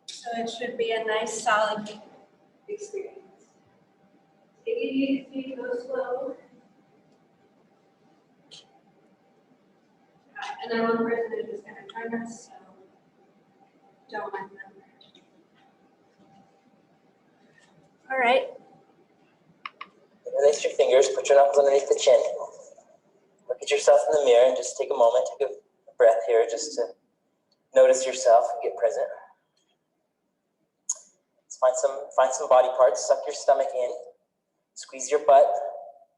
So it should be a nice, solid experience. Take it easy, go slow. And then one person is just going to join us, so don't mind them. All right. Release your fingers, put your knuckles underneath the chin. Look at yourself in the mirror and just take a moment, take a breath here just to notice yourself and get present. Let's find some body parts. Suck your stomach in, squeeze your butt,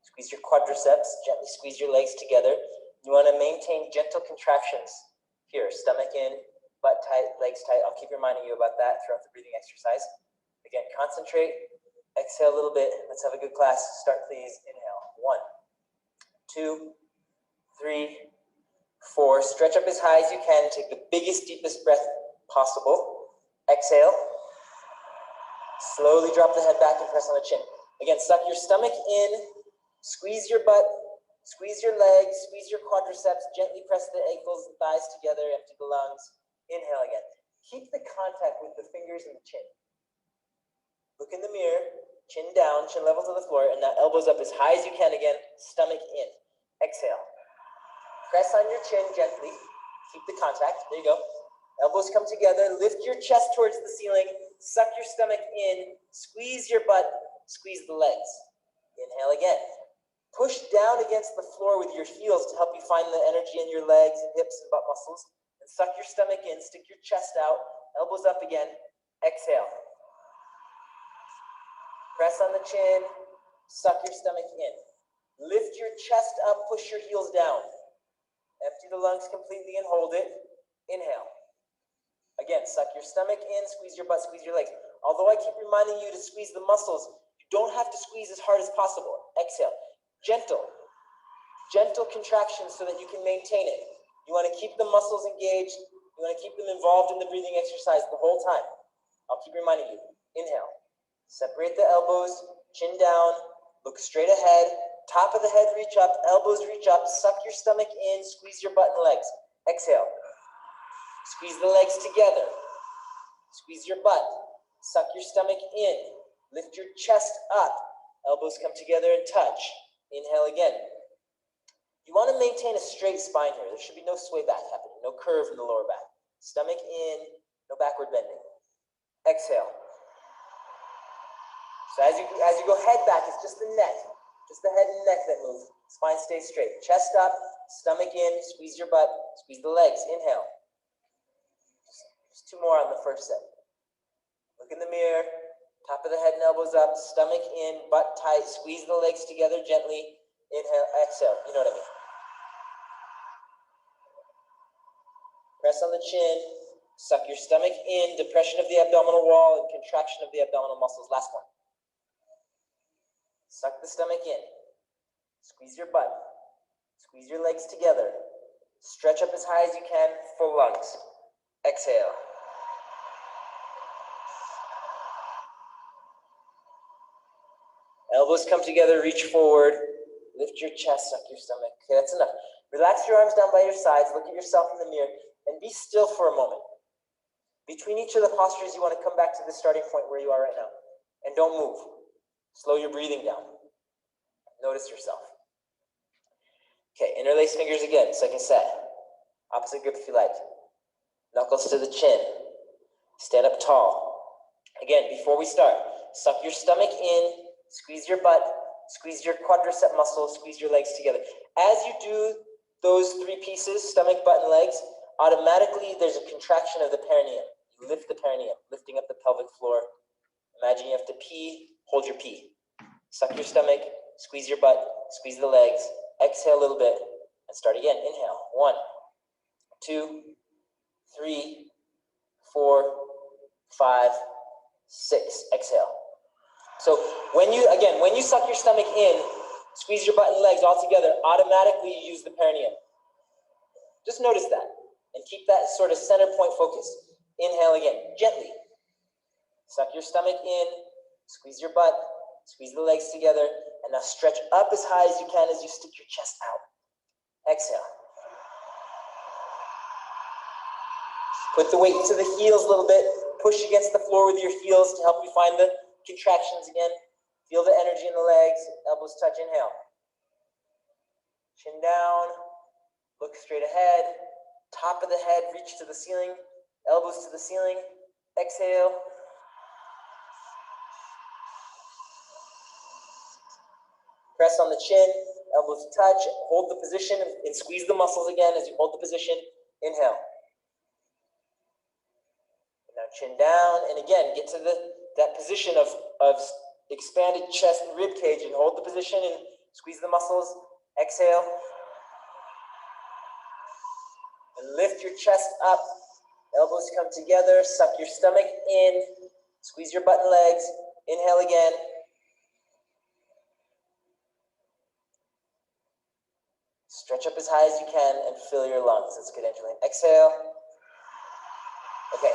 squeeze your quadriceps, gently squeeze your legs together. You want to maintain gentle contractions here, stomach in, butt tight, legs tight. I'll keep reminding you about that throughout the breathing exercise. Again, concentrate, exhale a little bit. Let's have a good class. Start, please. Inhale. 1, 2, 3, 4. Stretch up as high as you can. Take the biggest, deepest breath possible. Exhale. Slowly drop the head back and press on the chin. Again, suck your stomach in, squeeze your butt, squeeze your legs, squeeze your quadriceps, gently press the ankles and thighs together, empty the lungs. Inhale again. Keep the contact with the fingers and the chin. Look in the mirror, chin down, chin level to the floor, and now elbows up as high as you can again, stomach in. Exhale. Press on your chin gently. Keep the contact. There you go. Elbows come together. Lift your chest towards the ceiling. Suck your stomach in. Squeeze your butt. Squeeze the legs. Inhale again. Push down against the floor with your heels to help you find the energy in your legs and hips and butt muscles. And suck your stomach in. Stick your chest out. Elbows up again. Exhale. Press on the chin. Suck your stomach in. Lift your chest up. Push your heels down. Empty the lungs completely and hold it. Inhale. Again, suck your stomach in, squeeze your butt, squeeze your legs. Although I keep reminding you to squeeze the muscles, you don't have to squeeze as hard as possible. Exhale. Gentle contractions so that you can maintain it. You want to keep the muscles engaged. You want to keep them involved in the breathing exercise the whole time. I'll keep reminding you. Inhale. Separate the elbows, chin down, look straight ahead. Top of the head reach up, elbows reach up, suck your stomach in, squeeze your butt and legs. Exhale. Squeeze the legs together. Squeeze your butt. Suck your stomach in. Lift your chest up. Elbows come together and touch. Inhale again. You want to maintain a straight spine here. There should be no sway back happening, no curve in the lower back. Stomach in, no backward bending. Exhale. So as you go head back, it's just the neck. Just the head and neck that move. Spine stays straight. Chest up, stomach in, squeeze your butt, squeeze the legs. Inhale. Just 2 more on the first set. Look in the mirror, top of the head and elbows up, stomach in, butt tight, squeeze the legs together gently. Inhale, exhale. You know what I mean. Press on the chin, suck your stomach in, depression of the abdominal wall and contraction of the abdominal muscles. Last one. Suck the stomach in, squeeze your butt, squeeze your legs together, stretch up as high as you can, full lungs. Exhale. Elbows come together, reach forward, lift your chest, suck your stomach. Okay, that's enough. Relax your arms down by your sides, look at yourself in the mirror, and be still for a moment. Between each of the postures, you want to come back to the starting point where you are right now. And don't move. Slow your breathing down. Notice yourself. Okay, interlace fingers again, second set. Opposite grip if you like. Knuckles to the chin. Stand up tall. Again, before we start, suck your stomach in, squeeze your butt, squeeze your quadricep muscles, squeeze your legs together. As you do those 3 pieces, stomach, butt, and legs, automatically there's a contraction of the perineum. You lift the perineum, lifting up the pelvic floor. Imagine you have to pee, hold your pee. Suck your stomach, squeeze your butt, squeeze the legs, exhale a little bit, and start again. Inhale. 1, 2, 3, 4, 5, 6. Exhale. So when you suck your stomach in, squeeze your butt and legs all together, automatically you use the perineum. Just notice that and keep that sort of center point focus. Inhale again, gently. Suck your stomach in, squeeze your butt, squeeze the legs together, and now stretch up as high as you can as you stick your chest out. Exhale. Put the weight to the heels a little bit. push against the floor with your heels to help you find the contractions again. Feel the energy in the legs. Elbows touch. Inhale. Chin down. Look straight ahead. Top of the head, reach to the ceiling. Elbows to the ceiling. Exhale. Press on the chin. Elbows touch. Hold the position and squeeze the muscles again as you hold the position. Inhale. Now chin down, and again, get to that position of expanded chest and rib cage, and hold the position and squeeze the muscles. Exhale. And lift your chest up. Elbows come together. Suck your stomach in. Squeeze your butt and legs. Inhale again. Stretch up as high as you can and fill your lungs. That's good, Angeline. Exhale. Okay.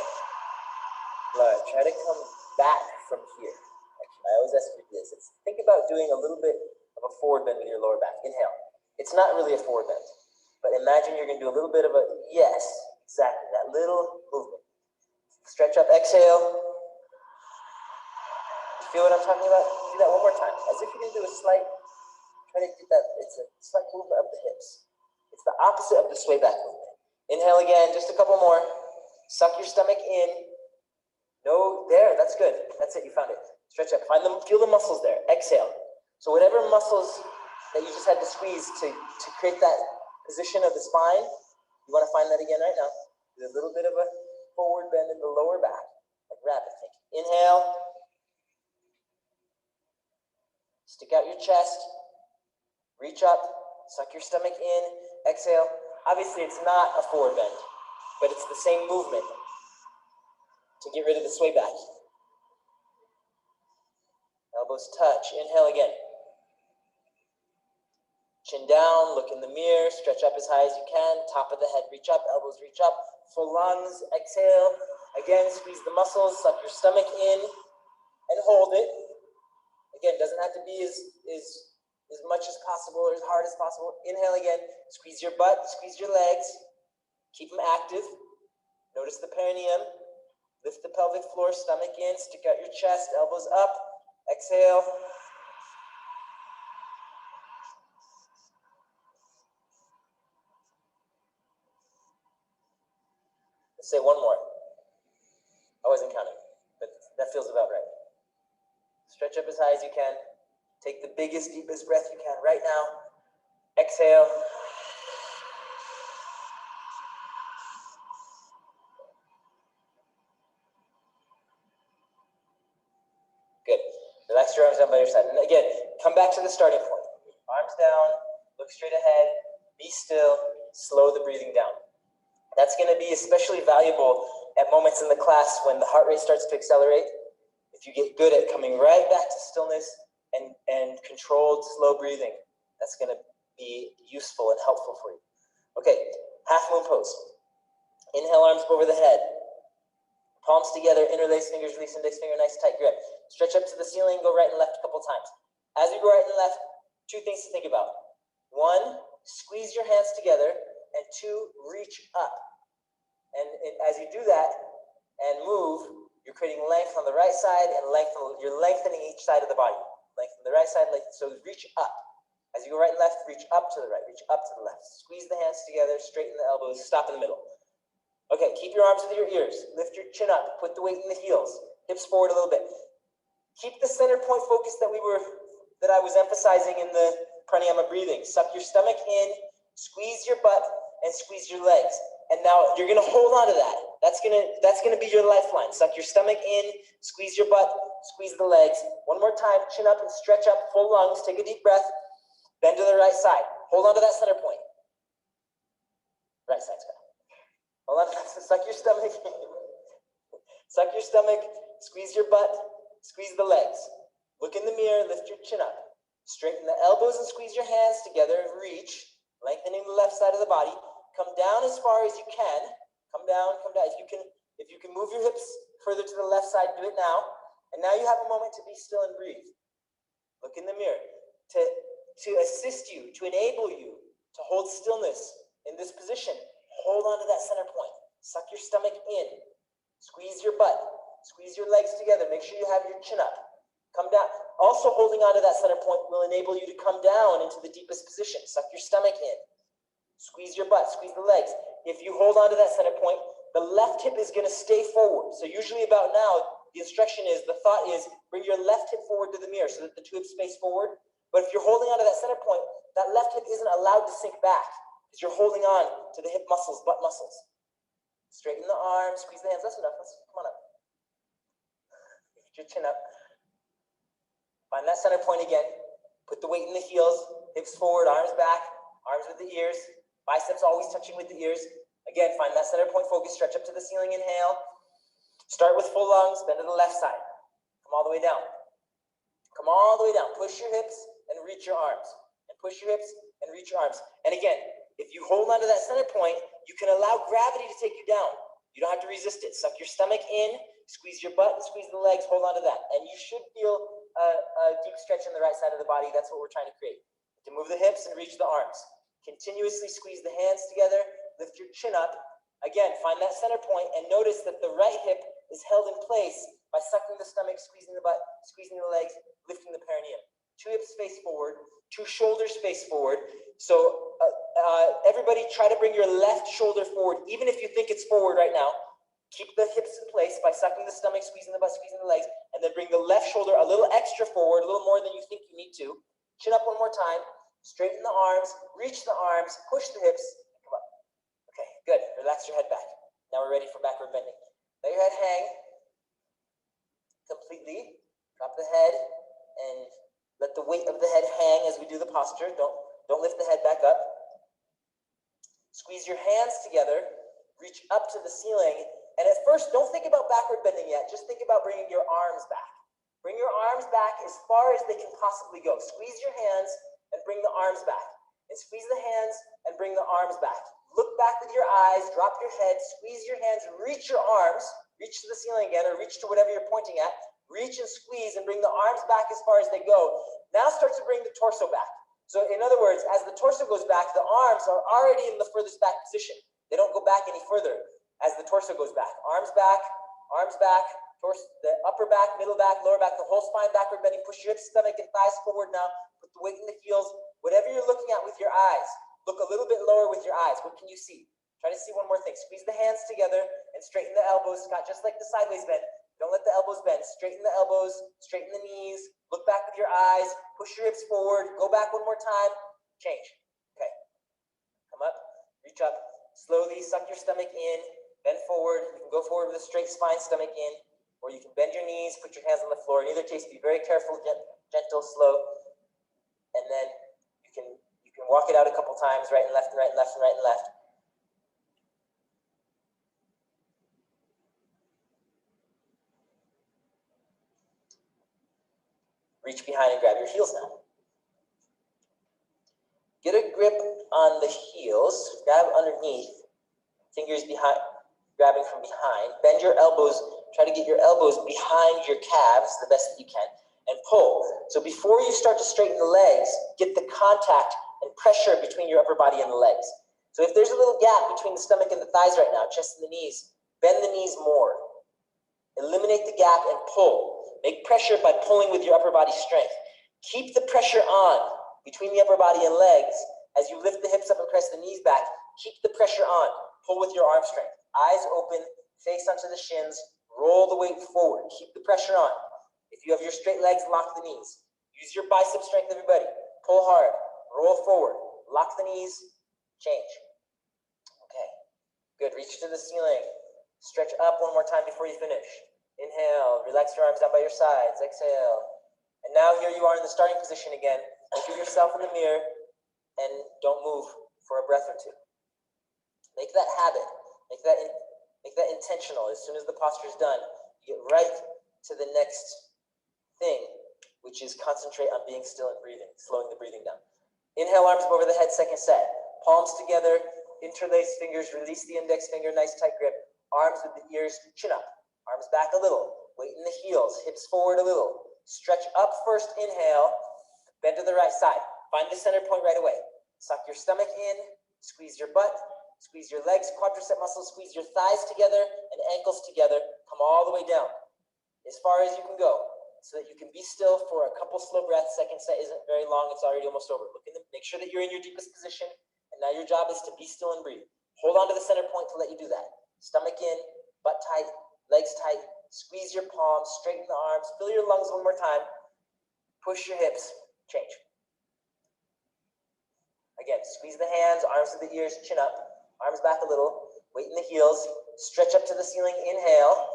Laura, try to come back from here. Actually, I always ask you to do this. Think about doing a little bit of a forward bend with your lower back. Inhale. It's not really a forward bend, but imagine you're going to do a little bit of a, yes, exactly, that little movement. Stretch up, exhale. You feel what I'm talking about? Do that one more time. As if you're going to do a slight, try to get that, it's a slight movement of the hips. It's the opposite of the sway back movement. Inhale again, just a couple more. Suck your stomach in. No, there, that's good. That's it, you found it. Stretch up, feel the muscles there. Exhale. So whatever muscles that you just had to squeeze to create that position of the spine, you want to find that again right now. Do a little bit of a forward bend in the lower back, like rabbit think. Inhale. Stick out your chest. Reach up. Suck your stomach in. Exhale. Obviously, it's not a forward bend, but it's the same movement to get rid of the sway back. Elbows touch. Inhale again. Chin down, look in the mirror, stretch up as high as you can. Top of the head, reach up, elbows reach up. Full lungs, exhale. Again, squeeze the muscles, suck your stomach in, and hold it. Again, doesn't have to be as much as possible or as hard as possible. Inhale again, squeeze your butt, squeeze your legs. Keep them active. Notice the perineum. Lift the pelvic floor, stomach in, stick out your chest, elbows up. Exhale. Let's say one more. I wasn't counting, but that feels about right. Stretch up as high as you can. Take the biggest, deepest breath you can right now. Exhale. Good. Relax your arms down by your side. And again, come back to the starting point. Arms down, look straight ahead, be still, slow the breathing down. That's going to be especially valuable at moments in the class when the heart rate starts to accelerate. If you get good at coming right back to stillness and controlled, slow breathing, that's going to be useful and helpful for you. Okay, half moon pose. Inhale, arms over the head. Palms together, interlace fingers, release index finger, nice tight grip. Stretch up to the ceiling, go right and left a couple times. As you go right and left, two things to think about. One, squeeze your hands together, and two, reach up. And as you do that and move, you're creating length on the right side and you're lengthening each side of the body. Lengthen the right side, so reach up. As you go right and left, reach up to the right, reach up to the left. Squeeze the hands together, straighten the elbows, stop in the middle. Okay, keep your arms to your ears. Lift your chin up. Put the weight in the heels. Hips forward a little bit. Keep the center point focus that I was emphasizing in the pranayama breathing. Suck your stomach in, squeeze your butt, and squeeze your legs. And now you're gonna hold on to that. That's gonna be your lifeline. Suck your stomach in, squeeze your butt, squeeze the legs. One more time, chin up and stretch up, full lungs. Take a deep breath. Bend to the right side. Hold on to that center point. Right side's good. Hold on, suck your stomach. Suck your stomach, squeeze your butt, squeeze the legs. Look in the mirror, lift your chin up. Straighten the elbows and squeeze your hands together, reach, lengthening the left side of the body. Come down as far as you can. Come down, come down. If you can move your hips further to the left side, do it now. And now you have a moment to be still and breathe. Look in the mirror. To assist you, to enable you to hold stillness in this position, hold on to that center point. Suck your stomach in. Squeeze your butt. Squeeze your legs together. Make sure you have your chin up. Come down. Also holding on to that center point will enable you to come down into the deepest position. Suck your stomach in. Squeeze your butt, squeeze the legs. If you hold on to that center point, the left hip is going to stay forward. So usually about now, the instruction is, the thought is, bring your left hip forward to the mirror so that the two hips face forward. But if you're holding on to that center point, that left hip isn't allowed to sink back because you're holding on to the hip muscles, butt muscles. Straighten the arms, squeeze the hands. That's enough. Come on up. Lift your chin up. Find that center point again. Put the weight in the heels, hips forward, arms back, arms with the ears, biceps always touching with the ears. Again, find that center point focus, stretch up to the ceiling, inhale. Start with full lungs, bend to the left side. Come all the way down. Come all the way down. Push your hips and reach your arms. And push your hips and reach your arms. And again, if you hold on to that center point, you can allow gravity to take you down. You don't have to resist it. Suck your stomach in, squeeze your butt, squeeze the legs, hold on to that. And you should feel a deep stretch on the right side of the body. That's what we're trying to create. To move the hips and reach the arms. Continuously squeeze the hands together, lift your chin up. Again, find that center point and notice that the right hip is held in place by sucking the stomach, squeezing the butt, squeezing the legs, lifting the perineum. Two hips face forward, two shoulders face forward. So everybody try to bring your left shoulder forward, even if you think it's forward right now. Keep the hips in place by sucking the stomach, squeezing the butt, squeezing the legs, and then bring the left shoulder a little extra forward, a little more than you think you need to. Chin up one more time, straighten the arms, reach the arms, push the hips, come up. Okay, good. Relax your head back. Now we're ready for backward bending. Let your head hang completely. Drop the head and let the weight of the head hang as we do the posture. Don't lift the head back up. Squeeze your hands together, reach up to the ceiling. And at first, don't think about backward bending yet. Just think about bringing your arms back. Bring your arms back as far as they can possibly go. Squeeze your hands and bring the arms back. And squeeze the hands and bring the arms back. Look back with your eyes, drop your head, squeeze your hands, reach your arms, reach to the ceiling again, or reach to whatever you're pointing at. Reach and squeeze and bring the arms back as far as they go. Now start to bring the torso back. So in other words, as the torso goes back, the arms are already in the furthest back position. They don't go back any further. As the torso goes back, arms back, torso, the upper back, middle back, lower back, the whole spine backward bending. Push your hips, stomach, and thighs forward now. Put the weight in the heels. Whatever you're looking at with your eyes, look a little bit lower with your eyes. What can you see? Try to see one more thing. Squeeze the hands together and straighten the elbows, Scott, just like the sideways bend. Don't let the elbows bend. Straighten the elbows, straighten the knees. Look back with your eyes. Push your hips forward. Go back one more time. Change. Okay. Come up. Reach up. Slowly suck your stomach in. Bend forward. You can go forward with a straight spine, stomach in, or you can bend your knees, put your hands on the floor. In either case, be very careful, gentle, slow, and then you can walk it out a couple times, right and left and right and left and right and left. Reach behind and grab your heels now. Get a grip on the heels, grab underneath, fingers behind, grabbing from behind. Bend your elbows, try to get your elbows behind your calves the best that you can, and pull. So before you start to straighten the legs, get the contact and pressure between your upper body and the legs. So if there's a little gap between the stomach and the thighs right now, chest and the knees, bend the knees more. Eliminate the gap and pull. Make pressure by pulling with your upper body strength. Keep the pressure on between the upper body and legs. As you lift the hips up and press the knees back, keep the pressure on. Pull with your arm strength. Eyes open, face onto the shins, roll the weight forward. Keep the pressure on. If you have your straight legs, lock the knees. Use your bicep strength, everybody. Pull hard, roll forward, lock the knees, change. Okay, good. Reach to the ceiling. Stretch up one more time before you finish. Inhale, relax your arms down by your sides. Exhale. And now here you are in the starting position again. Look at yourself in the mirror and don't move for a breath or two. Make that habit. Make that intentional. As soon as the posture is done, you get right to the next thing, which is concentrate on being still and breathing, slowing the breathing down. Inhale, arms over the head, second set. Palms together, interlace fingers, release the index finger, nice tight grip. Arms with the ears, chin up. Arms back a little. Weight in the heels, hips forward a little. Stretch up first, inhale. Bend to the right side. Find the center point right away. Suck your stomach in, squeeze your butt. Squeeze your legs, quadricep muscles, squeeze your thighs together and ankles together. Come all the way down. as far as you can go, so that you can be still for a couple slow breaths. Second set isn't very long, it's already almost over. Make sure that you're in your deepest position, and now your job is to be still and breathe. Hold on to the center point to let you do that. Stomach in, butt tight, legs tight, squeeze your palms, straighten the arms, fill your lungs one more time, push your hips, change. Again, squeeze the hands, arms to the ears, chin up, arms back a little, weight in the heels, stretch up to the ceiling, inhale,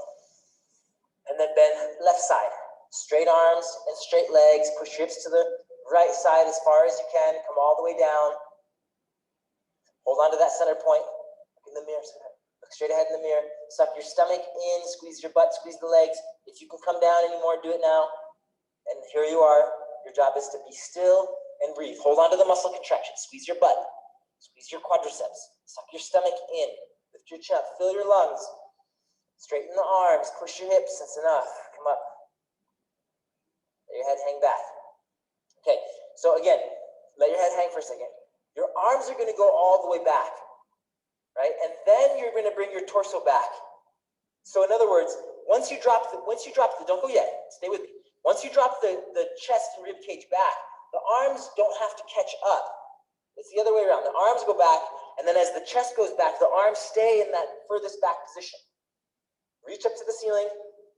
and then bend left side. Straight arms and straight legs, push your hips to the right side as far as you can, come all the way down. Hold on to that center point, look in the mirror, look straight ahead in the mirror, suck your stomach in, squeeze your butt, squeeze the legs. If you can come down anymore, do it now. And here you are, your job is to be still and breathe. Hold on to the muscle contraction, squeeze your butt, squeeze your quadriceps, suck your stomach in, lift your chest, fill your lungs, straighten the arms, push your hips, that's enough, come up. Let your head hang back. Okay, so again, let your head hang for a second. Your arms are gonna go all the way back, right? And then you're gonna bring your torso back. So in other words, once you drop the, don't go yet, stay with me. Once you drop the chest and rib cage back, the arms don't have to catch up. It's the other way around. The arms go back, and then as the chest goes back, the arms stay in that furthest back position. Reach up to the ceiling,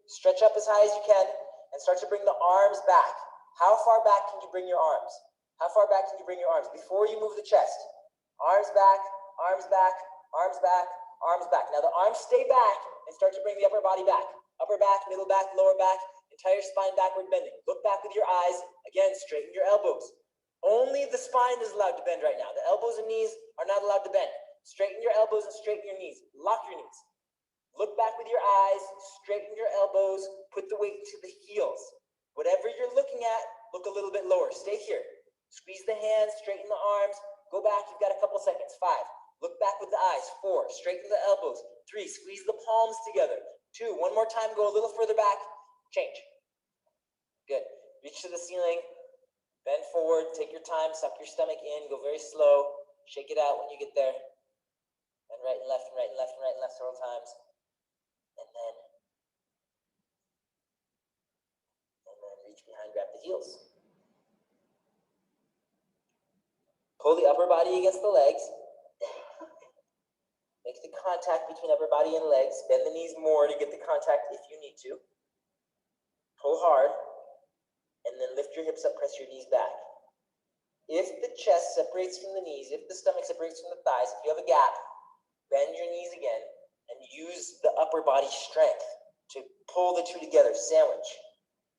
stretch up as high as you can, and start to bring the arms back. How far back can you bring your arms? How far back can you bring your arms before you move the chest? Arms back, arms back, arms back, arms back. Now the arms stay back and start to bring the upper body back. Upper back, middle back, lower back, entire spine backward bending. Look back with your eyes. Again, straighten your elbows. Only the spine is allowed to bend right now. The elbows and knees are not allowed to bend. Straighten your elbows and straighten your knees. Lock your knees. Look back with your eyes, straighten your elbows, put the weight to the heels. Whatever you're looking at, look a little bit lower. Stay here. Squeeze the hands, straighten the arms. Go back, you've got a couple seconds. 5, look back with the eyes. 4, straighten the elbows. 3, squeeze the palms together. 2, one more time, go a little further back. Change. Good. Reach to the ceiling, bend forward, take your time, suck your stomach in, go very slow. Shake it out when you get there. And right and left and right and left and right and left several times. And then reach behind, grab the heels. Pull the upper body against the legs. Make the contact between upper body and legs. Bend the knees more to get the contact if you need to. Pull hard. And then lift your hips up, press your knees back. If the chest separates from the knees, if the stomach separates from the thighs, if you have a gap, bend your knees again and use the upper body strength to pull the two together, sandwich.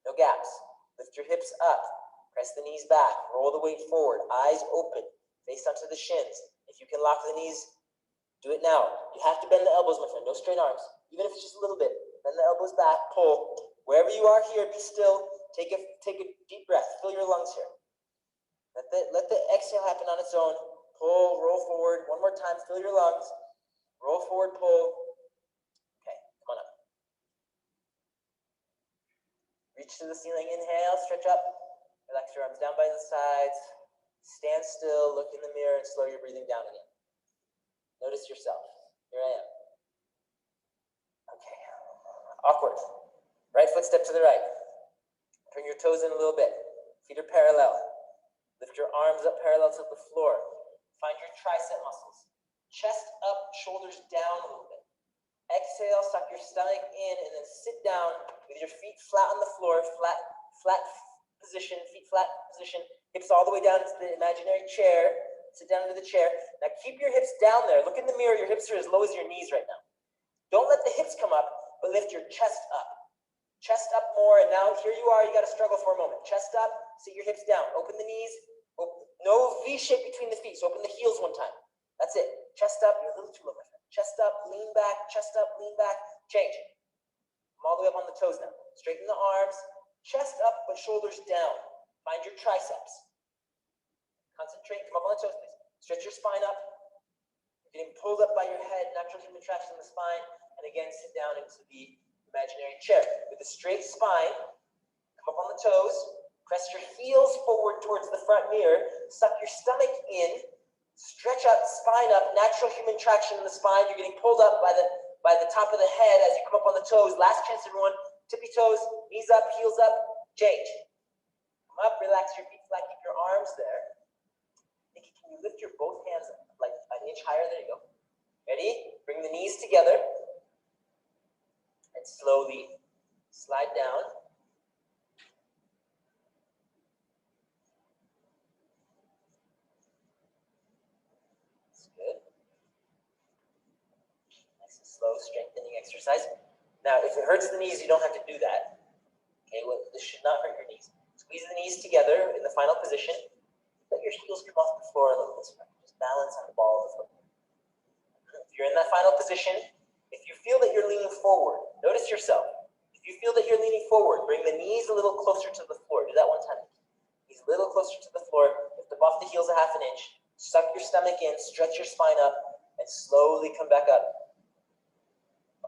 No gaps. Lift your hips up, press the knees back, roll the weight forward, eyes open, face onto the shins. If you can lock the knees, do it now. You have to bend the elbows, my friend, no straight arms, even if it's just a little bit. Bend the elbows back, pull. Wherever you are here, be still. Take a deep breath. Fill your lungs here. Let the exhale happen on its own. Pull, roll forward. One more time. Fill your lungs. Roll forward, pull. Okay, come on up. Reach to the ceiling. Inhale, stretch up. Relax your arms down by the sides. Stand still, look in the mirror, and slow your breathing down again. Notice yourself. Here I am. Okay. Awkward. Right foot step to the right. Turn your toes in a little bit. Feet are parallel. Lift your arms up parallel to the floor. Find your tricep muscles. Chest up, shoulders down a little bit. Exhale, suck your stomach in, and then sit down with your feet flat on the floor, flat position, feet flat position, hips all the way down to the imaginary chair. Sit down into the chair. Now keep your hips down there. Look in the mirror. Your hips are as low as your knees right now. Don't let the hips come up, but lift your chest up. Chest up more, and now here you are. You got to struggle for a moment. Chest up, sit your hips down. Open the knees. No V shape between the feet, so open the heels one time. That's it. Chest up. You're a little too low, my friend. Chest up, lean back. Chest up, lean back. Change. Come all the way up on the toes now. Straighten the arms. Chest up, but shoulders down. Find your triceps. Concentrate. Come up on the toes, please. Stretch your spine up. You're getting pulled up by your head. Natural human traction in the spine. And again, sit down into the imaginary chair. With a straight spine, come up on the toes, press your heels forward towards the front mirror, suck your stomach in, stretch out, spine up, natural human traction in the spine. You're getting pulled up by the by the top of the head as you come up on the toes. Last chance, everyone. Tippy toes, knees up, heels up, change. Come up, relax your feet flat, keep your arms there. Nikki, can you lift your both hands like an inch higher? There you go. Ready? Bring the knees together and slowly slide down. That's good. Nice and slow, strengthening exercise. Now, if it hurts the knees, you don't have to do that. Okay, well, this should not hurt your knees. Squeeze the knees together in the final position. Let your heels come off the floor a little bit. Just balance on the ball of the foot. If you're in that final position, if you feel that you're leaning forward, notice yourself. If you feel that you're leaning forward, bring the knees a little closer to the floor. Do that one time. Knees a little closer to the floor. Lift up off the heels a half an inch. Suck your stomach in, stretch your spine up, and slowly come back up.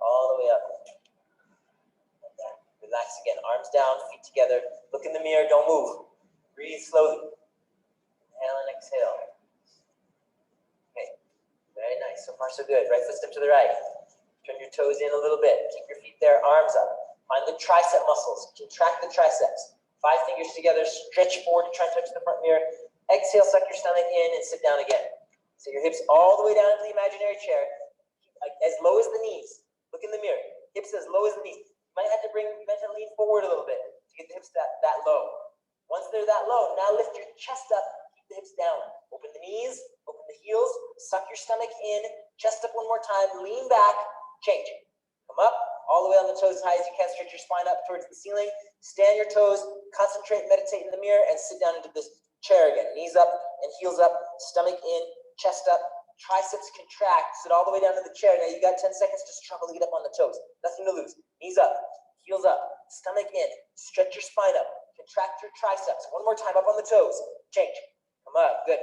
All the way up. Relax again, arms down, feet together. Look in the mirror, don't move. Breathe slowly. Inhale and exhale. Okay, very nice. So far, so good. Right foot step to the right. Turn your toes in a little bit. Keep your feet there, arms up. Find the tricep muscles. Contract the triceps. 5 fingers together, stretch forward, try and touch the front mirror. Exhale, suck your stomach in and sit down again. So your hips all the way down into the imaginary chair, as low as the knees. Look in the mirror. Hips as low as the knees. You might have to lean forward a little bit to get the hips that low. Once they're that low, now lift your chest up, keep the hips down. Open the knees, open the heels, suck your stomach in, chest up one more time, lean back, change. Come up, all the way on the toes as high as you can, stretch your spine up towards the ceiling, stand your toes, concentrate, meditate in the mirror, and sit down into this chair again. Knees up and heels up, stomach in, chest up, triceps contract, sit all the way down to the chair. Now you got 10 seconds to struggle to get up on the toes. Nothing to lose. Knees up, heels up, stomach in, stretch your spine up, contract your triceps. One more time, up on the toes. Change. Come up, good.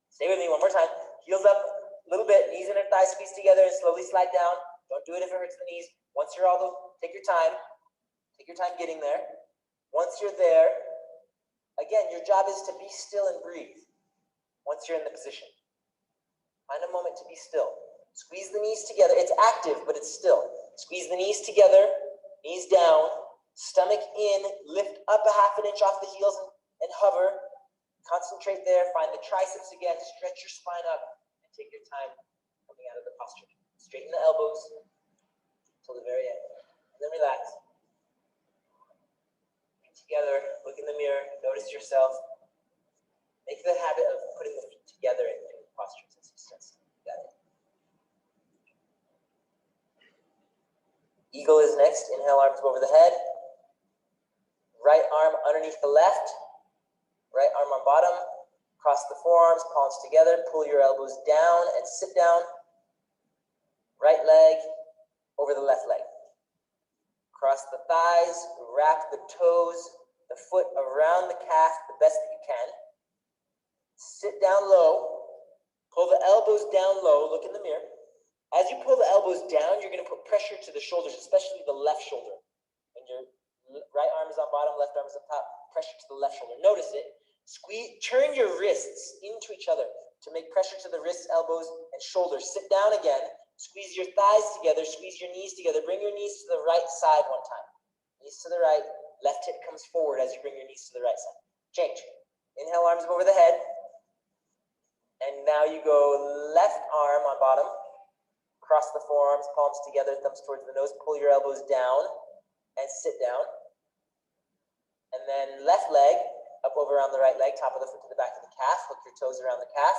Stay with me one more time. Heels up a little bit, knees and thighs squeeze together and slowly slide down. Don't do it if it hurts the knees. Once you're all the, take your time. Take your time getting there. Once you're there, again, your job is to be still and breathe. Once you're in the position. Find a moment to be still. Squeeze the knees together. It's active, but it's still. Squeeze the knees together, knees down, stomach in, lift up a half an inch off the heels and hover. Concentrate there. Find the triceps again. Stretch your spine up and take your time coming out of the posture. Straighten the elbows till the very end. And then relax. Feet together. Look in the mirror. Notice yourself. Make the habit of putting the feet together in postures. Got it. Eagle is next. Inhale, arms over the head. Right arm underneath the left. Right arm on bottom. Cross the forearms, palms together. Pull your elbows down and sit down. Right leg over the left leg. Cross the thighs. Wrap the toes, the foot around the calf the best that you can. Sit down low. Pull the elbows down low, look in the mirror. As you pull the elbows down, you're going to put pressure to the shoulders, especially the left shoulder. When your right arm is on bottom, left arm is on top, pressure to the left shoulder. Notice it. Squeeze, turn your wrists into each other to make pressure to the wrists, elbows, and shoulders. Sit down again. Squeeze your thighs together, squeeze your knees together. Bring your knees to the right side one time. Knees to the right, left hip comes forward as you bring your knees to the right side. Change. Inhale, arms over the head. And now you go left arm on bottom, cross the forearms, palms together, thumbs towards the nose, pull your elbows down and sit down. And then left leg, up over around the right leg, top of the foot to the back of the calf, hook your toes around the calf.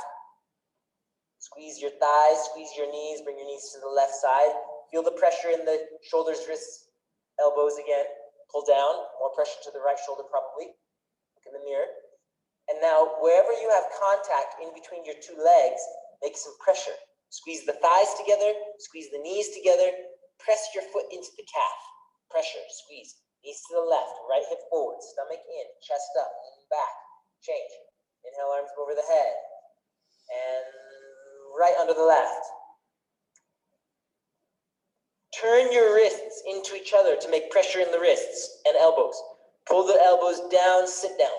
Squeeze your thighs, squeeze your knees, bring your knees to the left side. Feel the pressure in the shoulders, wrists, elbows again. Pull down, more pressure to the right shoulder probably. Look in the mirror. And now, wherever you have contact in between your two legs, make some pressure. Squeeze the thighs together, squeeze the knees together, press your foot into the calf. Pressure, squeeze. Knees to the left, right hip forward, stomach in, chest up, lean back. Change. Inhale, arms over the head. And right under the left. Turn your wrists into each other to make pressure in the wrists and elbows. Pull the elbows down, sit down.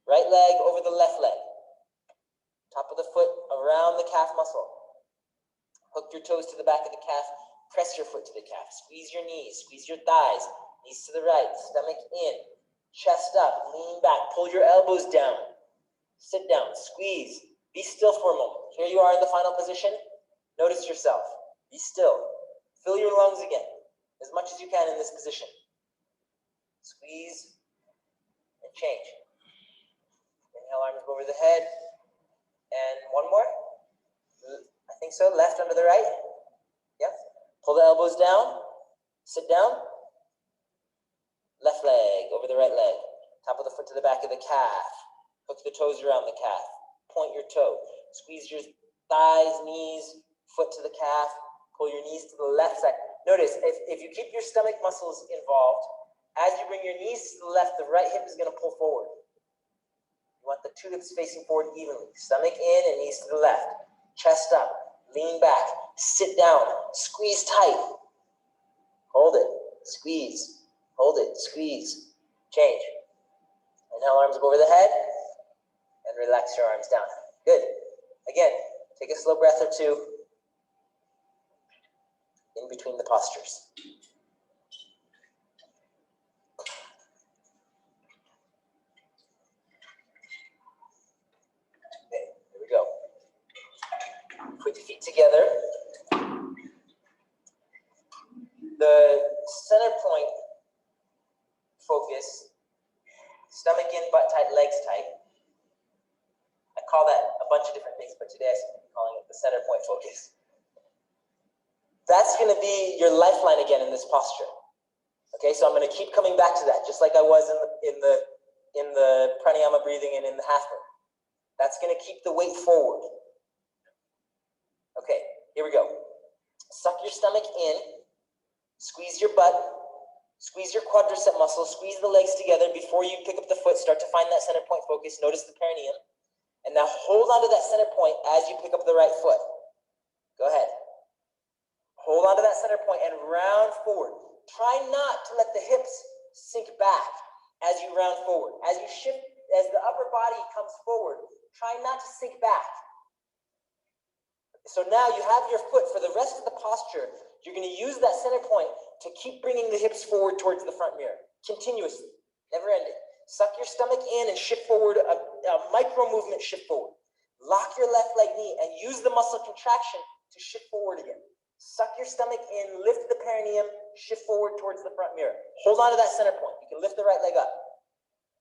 Right leg over the left leg. Top of the foot around the calf muscle. Hook your toes to the back of the calf. Press your foot to the calf. Squeeze your knees. Squeeze your thighs. Knees to the right. Stomach in. Chest up. Lean back. Pull your elbows down. Sit down. Squeeze. Be still for a moment. Here you are in the final position. Notice yourself. Be still. Fill your lungs again, as much as you can in this position. Squeeze and change. Inhale, arms go over the head. And one more. I think so. Left under the right. Yep. Pull the elbows down. Sit down. Left leg over the right leg. Top of the foot to the back of the calf. Hook the toes around the calf. Point your toe. Squeeze your thighs, knees, foot to the calf. Pull your knees to the left side. Notice, if you keep your stomach muscles involved, as you bring your knees to the left, the right hip is going to pull forward. You want the two hips facing forward evenly. Stomach in and knees to the left. Chest up. Lean back. Sit down. Squeeze tight. Hold it. Squeeze. Hold it. Squeeze. Change. Inhale, arms go over the head. And relax your arms down. Good. Again, take a slow breath or two in between the postures. Okay, here we go. Put your feet together. The center point focus, stomach in, butt tight, legs tight. I call that a bunch of different things, but today I'm calling it the center point focus. That's going to be your lifeline again in this posture. Okay, so I'm going to keep coming back to that, just like I was in the pranayama breathing and in the half moon. That's going to keep the weight forward. Okay, here we go. Suck your stomach in, squeeze your butt, squeeze your quadricep muscles, squeeze the legs together. Before you pick up the foot, start to find that center point focus. Notice the perineum. And now hold on to that center point as you pick up the right foot. Go ahead. Hold on to that center point and round forward. Try not to let the hips sink back as you round forward. As you shift, as the upper body comes forward, try not to sink back. So now you have your foot. For the rest of the posture, you're going to use that center point to keep bringing the hips forward towards the front mirror, continuously, never ending. Suck your stomach in and shift forward, a micro movement shift forward. Lock your left leg knee and use the muscle contraction to shift forward again. Suck your stomach in, lift the perineum, shift forward towards the front mirror. Hold on to that center point. You can lift the right leg up.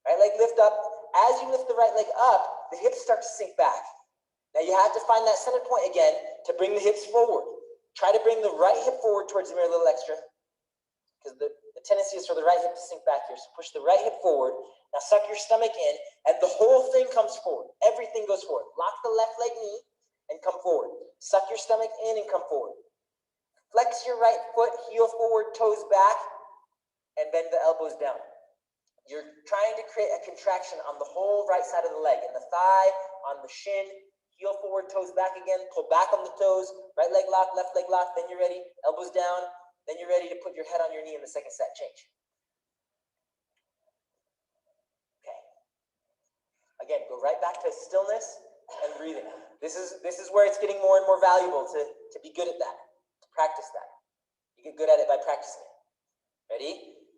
Right leg lift up. As you lift the right leg up, the hips start to sink back. Now you have to find that center point again to bring the hips forward. Try to bring the right hip forward towards the mirror a little extra, because the tendency is for the right hip to sink back here. So push the right hip forward. Now suck your stomach in, and the whole thing comes forward. Everything goes forward. Lock the left leg knee and come forward. Suck your stomach in and come forward. Flex your right foot, heel forward, toes back, and bend the elbows down. You're trying to create a contraction on the whole right side of the leg, in the thigh, on the shin. Heel forward, toes back again. Pull back on the toes. Right leg lock, left leg lock. Then you're ready. Elbows down. Then you're ready to put your head on your knee in the second set. Change. Okay. Again, go right back to stillness and breathing. This is where it's getting more and more valuable to be good at that. Practice that. You get good at it by practicing it. Ready?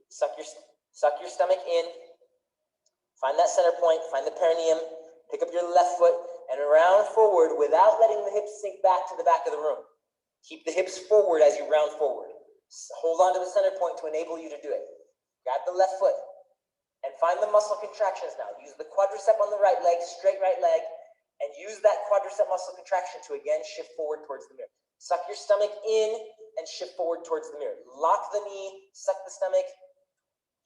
Suck your stomach in. Find that center point. Find the perineum. Pick up your left foot and round forward without letting the hips sink back to the back of the room. Keep the hips forward as you round forward. Hold on to the center point to enable you to do it. Grab the left foot and find the muscle contractions now. Use the quadricep on the right leg, straight right leg, and use that quadricep muscle contraction to again shift forward towards the mirror. Suck your stomach in and shift forward towards the mirror. Lock the knee, suck the stomach,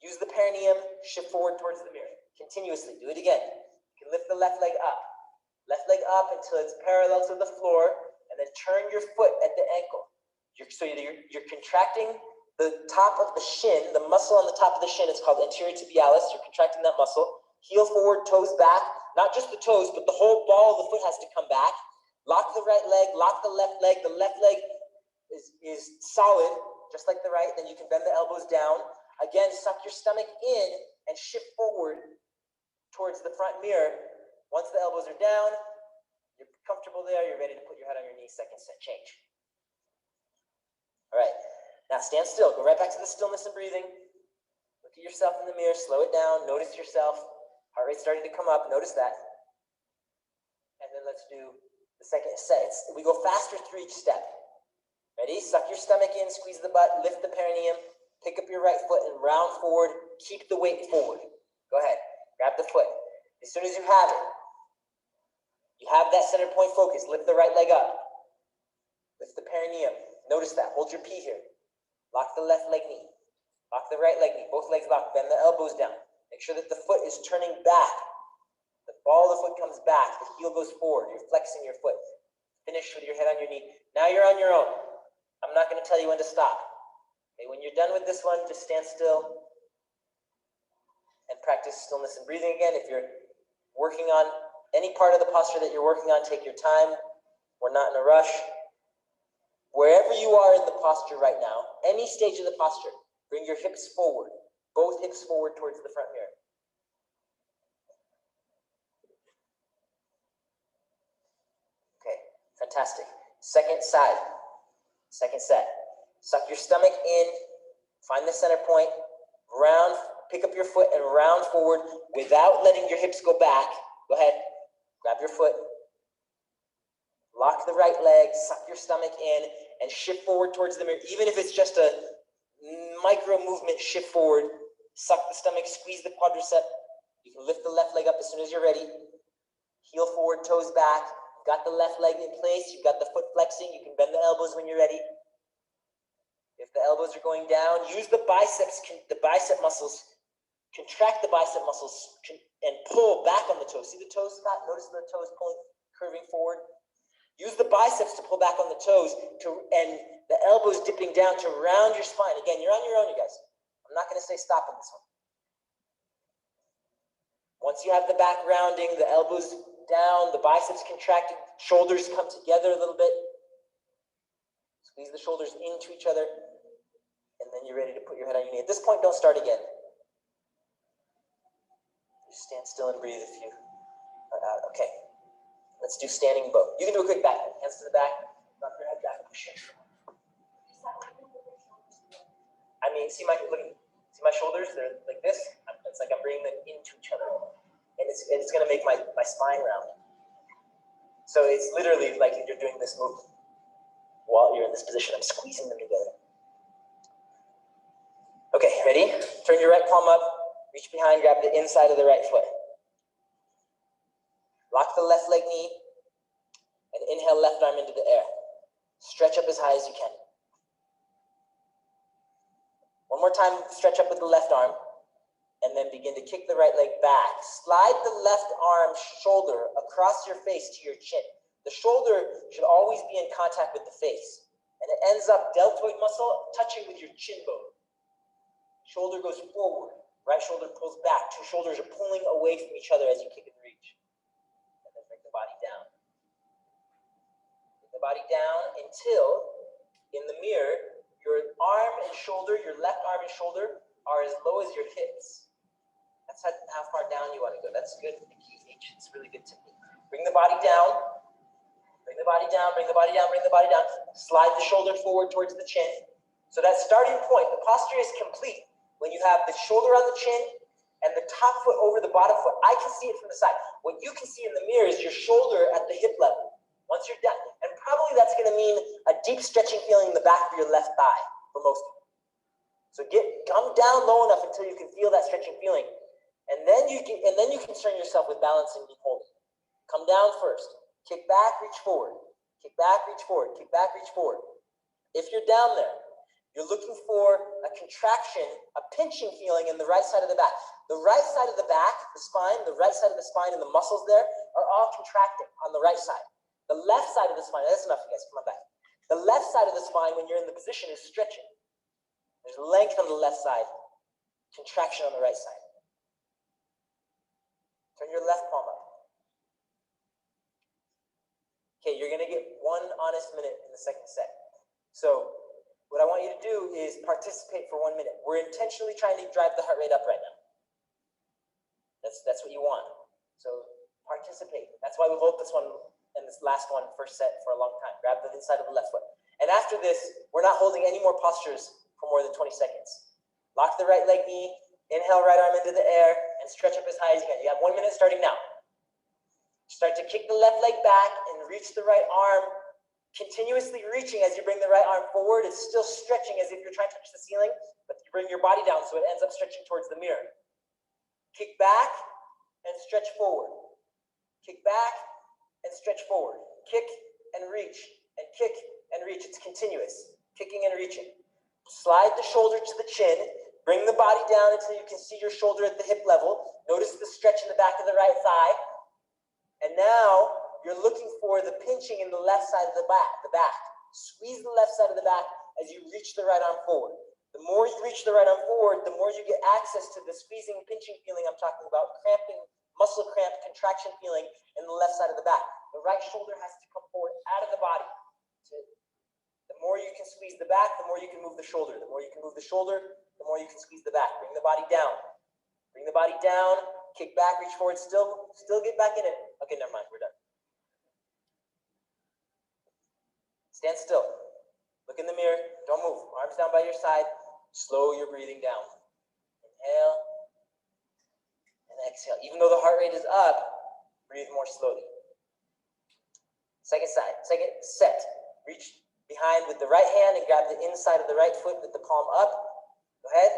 use the perineum, shift forward towards the mirror. Continuously, do it again. You can lift the left leg up until it's parallel to the floor, and then turn your foot at the ankle. You're contracting the top of the shin, the muscle on the top of the shin. It's called anterior tibialis. You're contracting that muscle. Heel forward, toes back. Not just the toes, but the whole ball of the foot has to come back. Lock the right leg, lock the left leg. The left leg is solid, just like the right. Then you can bend the elbows down. Again, suck your stomach in and shift forward towards the front mirror. Once the elbows are down, you're comfortable there, you're ready to put your head on your knee, second set, change. All right, now stand still. Go right back to the stillness and breathing. Look at yourself in the mirror, slow it down, notice yourself. Heart rate starting to come up, notice that. And then let's do the second set. We go faster through each step. Ready? Suck your stomach in, squeeze the butt, lift the perineum, pick up your right foot and round forward. Keep the weight forward. Go ahead, grab the foot. As soon as you have it, you have that center point focus. Lift the right leg up. Lift the perineum. Notice that. Hold your P here. Lock the left leg knee. Lock the right leg knee. Both legs locked. Bend the elbows down. Make sure that the foot is turning back. The ball of the foot comes back. The heel goes forward. You're flexing your foot. Finish with your head on your knee. Now you're on your own. I'm not going to tell you when to stop. Okay, when you're done with this one, just stand still and practice stillness and breathing again. If you're working on any part of the posture that you're working on, take your time. We're not in a rush. Wherever you are in the posture right now, any stage of the posture, bring your hips forward, both hips forward towards the front mirror. Okay, fantastic. Second side, second set. Suck your stomach in, find the center point, round, pick up your foot and round forward without letting your hips go back. Go ahead, grab your foot, lock the right leg, suck your stomach in, and shift forward towards the mirror. Even if it's just a micro movement, shift forward, suck the stomach, squeeze the quadricep. You can lift the left leg up as soon as you're ready. Heel forward, toes back. You've got the left leg in place. You've got the foot flexing. You can bend the elbows when you're ready. If the elbows are going down, use the biceps, the bicep muscles. Contract the bicep muscles and pull back on the toes. See the toes, Scott? Notice the toes pulling, curving forward. Use the biceps to pull back on the toes and the elbows dipping down to round your spine. Again, you're on your own, you guys. I'm not going to say stop on this one. Once you have the back rounding, the elbows down, the biceps contracted, shoulders come together a little bit. Squeeze the shoulders into each other, and then you're ready to put your head on your knee. At this point, don't start again. Just stand still and breathe if you are out. Okay. Let's do standing bow. You can do a quick back. Hands to the back. Drop your head back. Push it. I mean, see my shoulders? They're like this. It's like I'm bringing them into each other, and it's going to make my spine round. So it's literally like you're doing this movement while you're in this position. I'm squeezing them together. Okay, ready? Turn your right palm up. Reach behind. Grab the inside of the right foot. Lock the left leg knee and inhale left arm into the air. Stretch up as high as you can. One more time, stretch up with the left arm and then begin to kick the right leg back. Slide the left arm shoulder across your face to your chin. The shoulder should always be in contact with the face and it ends up deltoid muscle touching with your chin bone. Shoulder goes forward, right shoulder pulls back. Two shoulders are pulling away from each other as you kick and reach. Bring the body down. Bring the body down until, in the mirror, your arm and shoulder, your left arm and shoulder are as low as your hips. That's how far down you want to go. That's good. It's really good technique. Bring the body down. Bring the body down, bring the body down, bring the body down. Slide the shoulder forward towards the chin. So that starting point, the posture is complete when you have the shoulder on the chin and the top foot over the bottom foot. I can see it from the side. What you can see in the mirror is your shoulder at the hip level. Once you're done, and probably that's going to mean a deep stretching feeling in the back of your left thigh for most people. So come down low enough until you can feel that stretching feeling, and then you concern yourself with balancing and holding. Come down first. Kick back, reach forward. Kick back, reach forward. Kick back, reach forward. If you're down there, you're looking for a contraction, a pinching feeling in the right side of the back. The right side of the back, the spine, the right side of the spine and the muscles there are all contracting on the right side. The left side of the spine, that's enough, you guys, come on back. The left side of the spine, when you're in the position, is stretching. There's length on the left side, contraction on the right side. Turn your left palm up. Okay, you're gonna get 1 honest minute in the second set. So what I want you to do is participate for 1 minute. We're intentionally trying to drive the heart rate up right now. That's what you want. So participate. That's why we hold this one and this last one first set for a long time. Grab the inside of the left foot. And after this, we're not holding any more postures for more than 20 seconds. Lock the right leg knee, inhale right arm into the air, and stretch up as high as you can. You have 1 minute starting now. Start to kick the left leg back and reach the right arm, continuously reaching as you bring the right arm forward. It's still stretching as if you're trying to touch the ceiling, but you bring your body down so it ends up stretching towards the mirror. Kick back and stretch forward. Kick back and stretch forward. Kick and reach, and kick and reach. It's continuous, kicking and reaching. Slide the shoulder to the chin. Bring the body down until you can see your shoulder at the hip level. Notice the stretch in the back of the right thigh. And now you're looking for the pinching in the left side of the back. Squeeze the left side of the back as you reach the right arm forward. The more you reach the right arm forward, the more you get access to the squeezing, pinching feeling I'm talking about, cramping, muscle cramp, contraction feeling in the left side of the back. The right shoulder has to come forward out of the body. The more you can squeeze the back, the more you can move the shoulder. The more you can move the shoulder, the more you can squeeze the back. Bring the body down. Bring the body down. Kick back, reach forward, still get back in it. Okay, never mind, we're done. Stand still. Look in the mirror. Don't move. Arms down by your side. Slow your breathing down. Inhale and exhale. Even though the heart rate is up, breathe more slowly. Second side, second set. Reach behind with the right hand and grab the inside of the right foot with the palm up. Go ahead.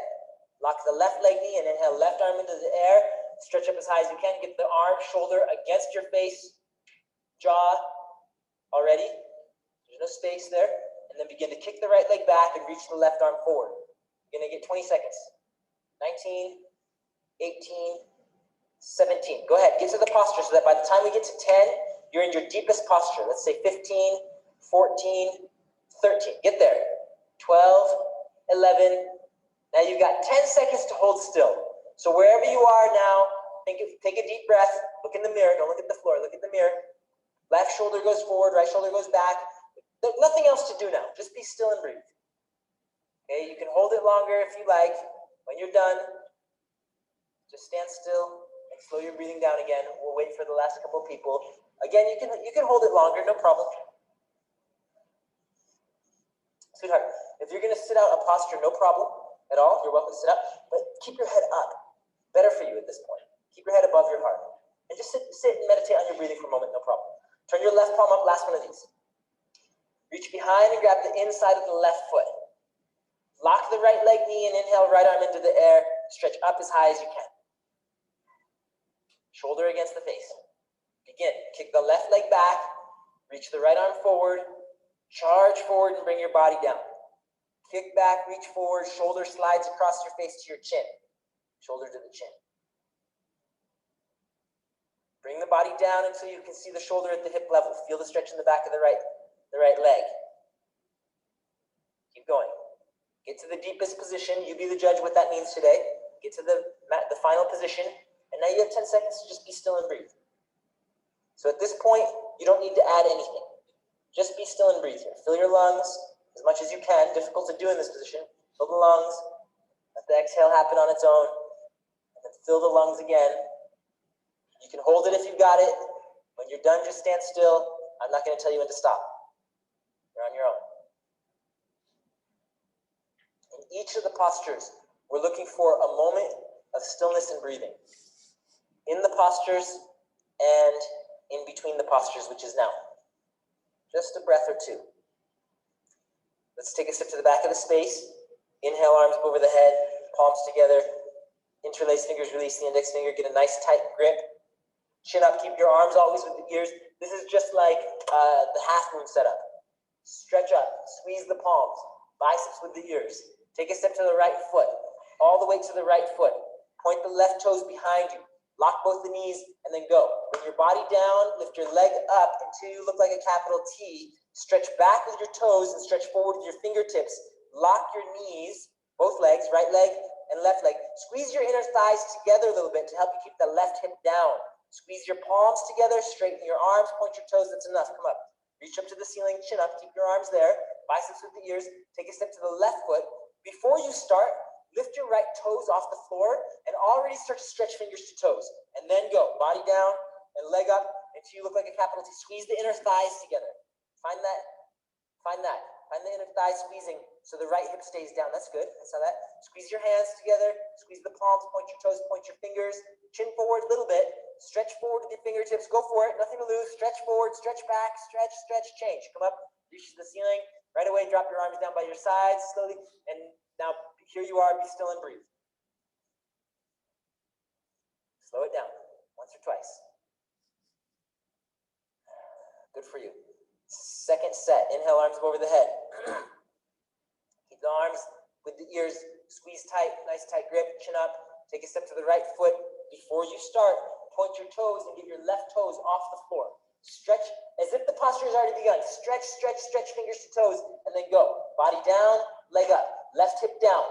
Lock the left leg knee and inhale left arm into the air. Stretch up as high as you can. Get the arm, shoulder against your face, jaw already. There's no space there. And then begin to kick the right leg back and reach the left arm forward. You're going to get 20 seconds. 19, 18, 17. Go ahead. Get to the posture so that by the time we get to 10, you're in your deepest posture. Let's say 15, 14, 13. Get there. 12, 11. Now you've got 10 seconds to hold still. So wherever you are now, take a deep breath. Look in the mirror. Don't look at the floor. Look at the mirror. Left shoulder goes forward. Right shoulder goes back. There's nothing else to do now. Just be still and breathe. Okay, you can hold it longer if you like. When you're done, just stand still and slow your breathing down again. We'll wait for the last couple people. Again, you can hold it longer, no problem. Sweetheart, if you're going to sit out a posture, no problem at all. You're welcome to sit up, but keep your head up. Better for you at this point. Keep your head above your heart. And just sit and meditate on your breathing for a moment, no problem. Turn your left palm up, last one of these. Reach behind and grab the inside of the left foot. Lock the right leg knee and inhale right arm into the air. Stretch up as high as you can. Shoulder against the face. Begin. Kick the left leg back. Reach the right arm forward. Charge forward and bring your body down. Kick back, reach forward. Shoulder slides across your face to your chin. Shoulder to the chin. Bring the body down until you can see the shoulder at the hip level. Feel the stretch in the back of the right leg. Keep going. Get to the deepest position. You be the judge what that means today. Get to the final position. And now you have 10 seconds to just be still and breathe. So at this point, you don't need to add anything. Just be still and breathe here. Fill your lungs as much as you can. Difficult to do in this position. Fill the lungs. Let the exhale happen on its own. And then fill the lungs again. You can hold it if you've got it. When you're done, just stand still. I'm not going to tell you when to stop. You're on your own. In each of the postures, we're looking for a moment of stillness and breathing. In the postures and in between the postures, which is now. Just a breath or two. Let's take a step to the back of the space. Inhale, arms over the head, palms together. Interlace fingers, release the index finger. Get a nice tight grip. Chin up, keep your arms always with the ears. This is just like the half moon setup. Stretch up, squeeze the palms, biceps with the ears. Take a step to the right foot, all the way to the right foot. Point the left toes behind you. Lock both the knees and then go. Bring your body down, lift your leg up until you look like a capital T. Stretch back with your toes and stretch forward with your fingertips. Lock your knees, both legs, right leg and left leg. Squeeze your inner thighs together a little bit to help you keep the left hip down. Squeeze your palms together, straighten your arms, point your toes, that's enough, come up. Reach up to the ceiling, chin up, keep your arms there, biceps with the ears, take a step to the left foot. Before you start, lift your right toes off the floor and already start to stretch fingers to toes. And then go, body down and leg up until you look like a capital T. Squeeze the inner thighs together. Find that. Find the inner thigh squeezing so the right hip stays down. That's good. I saw that. Squeeze your hands together. Squeeze the palms. Point your toes. Point your fingers. Chin forward a little bit. Stretch forward with your fingertips. Go for it. Nothing to lose. Stretch forward. Stretch back. Stretch, stretch, change. Come up. Reach to the ceiling. Right away, drop your arms down by your sides slowly. And now here you are. Be still and breathe. Slow it down. Once or twice. Good for you. Second set. Inhale, arms go over the head. Keep the arms with the ears squeezed tight. Nice tight grip. Chin up. Take a step to the right foot. Before you start, point your toes and get your left toes off the floor. Stretch as if the posture has already begun. Stretch, stretch, stretch fingers to toes, and then go. Body down, leg up. Left hip down.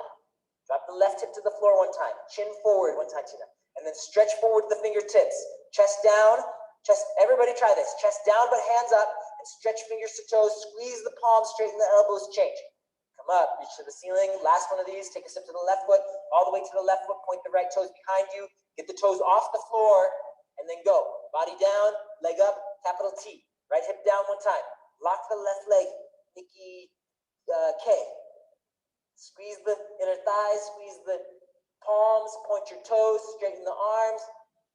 Drop the left hip to the floor one time. Chin forward one time, chin up. And then stretch forward with the fingertips. Chest down. Chest. Everybody try this. Chest down, but hands up. And stretch fingers to toes. Squeeze the palms, straighten the elbows, change. Come up, reach to the ceiling. Last one of these. Take a step to the left foot. All the way to the left foot. Point the right toes behind you. Get the toes off the floor. And then go. Body down, leg up, capital T. Right hip down one time. Lock the left leg. Mickey K. Squeeze the inner thighs. Squeeze the palms. Point your toes. Straighten the arms.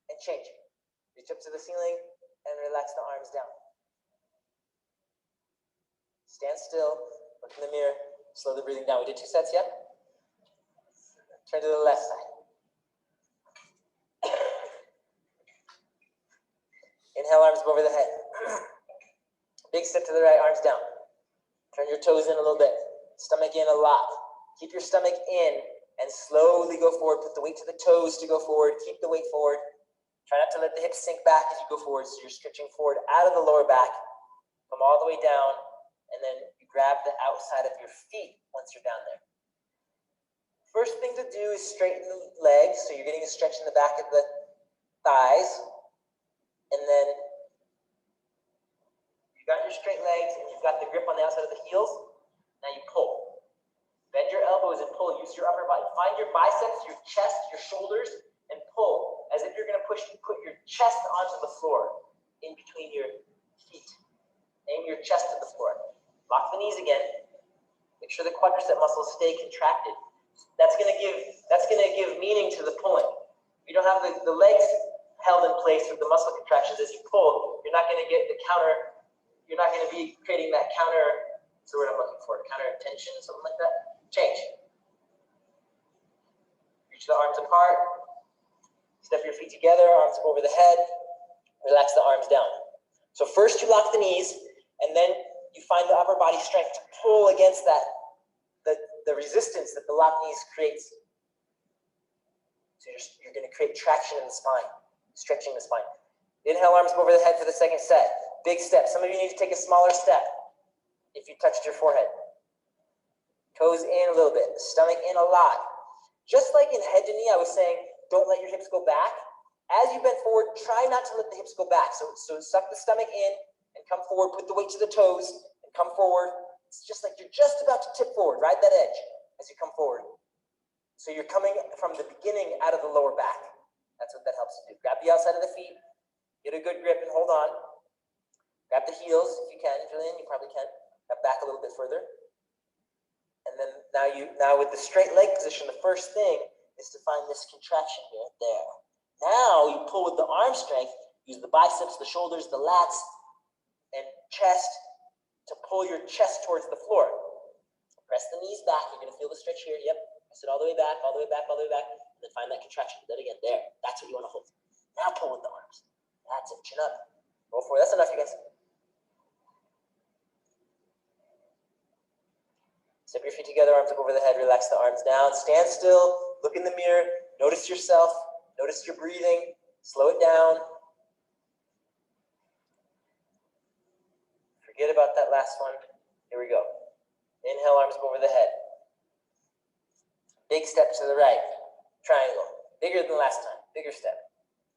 And change. Reach up to the ceiling and relax the arms down. Stand still. Look in the mirror. Slow the breathing down. We did 2 sets, yep? Turn to the left side. Inhale, arms go over the head. Big step to the right, arms down. Turn your toes in a little bit. Stomach in a lot. Keep your stomach in and slowly go forward. Put the weight to the toes to go forward. Keep the weight forward. Try not to let the hips sink back as you go forward. So you're stretching forward out of the lower back. Come all the way down. And then you grab the outside of your feet once you're down there. First thing to do is straighten the legs. So you're getting a stretch in the back of the thighs. And then you got your straight legs and you've got the grip on the outside of the heels. Now you pull. Bend your elbows and pull. Use your upper body. Find your biceps, your chest, your shoulders, and pull. As if you're going to put your chest onto the floor in between your feet. Aim your chest to the floor. Lock the knees again. Make sure the quadricep muscles stay contracted. That's going to give meaning to the pulling. If you don't have the legs held in place with the muscle contractions as you pull, you're not going to get the counter. You're not going to be creating that counter. That's the word I'm looking for. Counter tension, something like that. Change. Reach the arms apart. Step your feet together. Arms over the head. Relax the arms down. So first you lock the knees, and then you find the upper body strength to pull against that, the resistance that the locked knees creates. So you're going to create traction in the spine, stretching the spine. Inhale, arms go over the head for the second set. Big step. Some of you need to take a smaller step if you touched your forehead. Toes in a little bit, stomach in a lot. Just like in head to knee, I was saying, don't let your hips go back. As you bend forward, try not to let the hips go back. So suck the stomach in and come forward. Put the weight to the toes and come forward. It's just like you're just about to tip forward. Ride that edge as you come forward. So you're coming from the beginning out of the lower back. That's what that helps you do. Grab the outside of the feet. Get a good grip and hold on. Grab the heels if you can. Julian, you probably can. Grab back a little bit further. And then now with the straight leg position, the first thing is to find this contraction here, there. Now you pull with the arm strength. Use the biceps, the shoulders, the lats, and chest to pull your chest towards the floor. Press the knees back. You're going to feel the stretch here. Yep. Press it all the way back, all the way back, all the way back. And then find that contraction. Do that again. There. That's what you want to hold. Now pull with the arms. That's it. Chin up. Go for it. That's enough, you guys. Step your feet together, arms up over the head. Relax the arms down. Stand still. Look in the mirror. Notice yourself. Notice your breathing. Slow it down. Forget about that last one. Here we go. Inhale, arms over the head. Big step to the right. Triangle. Bigger than last time. Bigger step.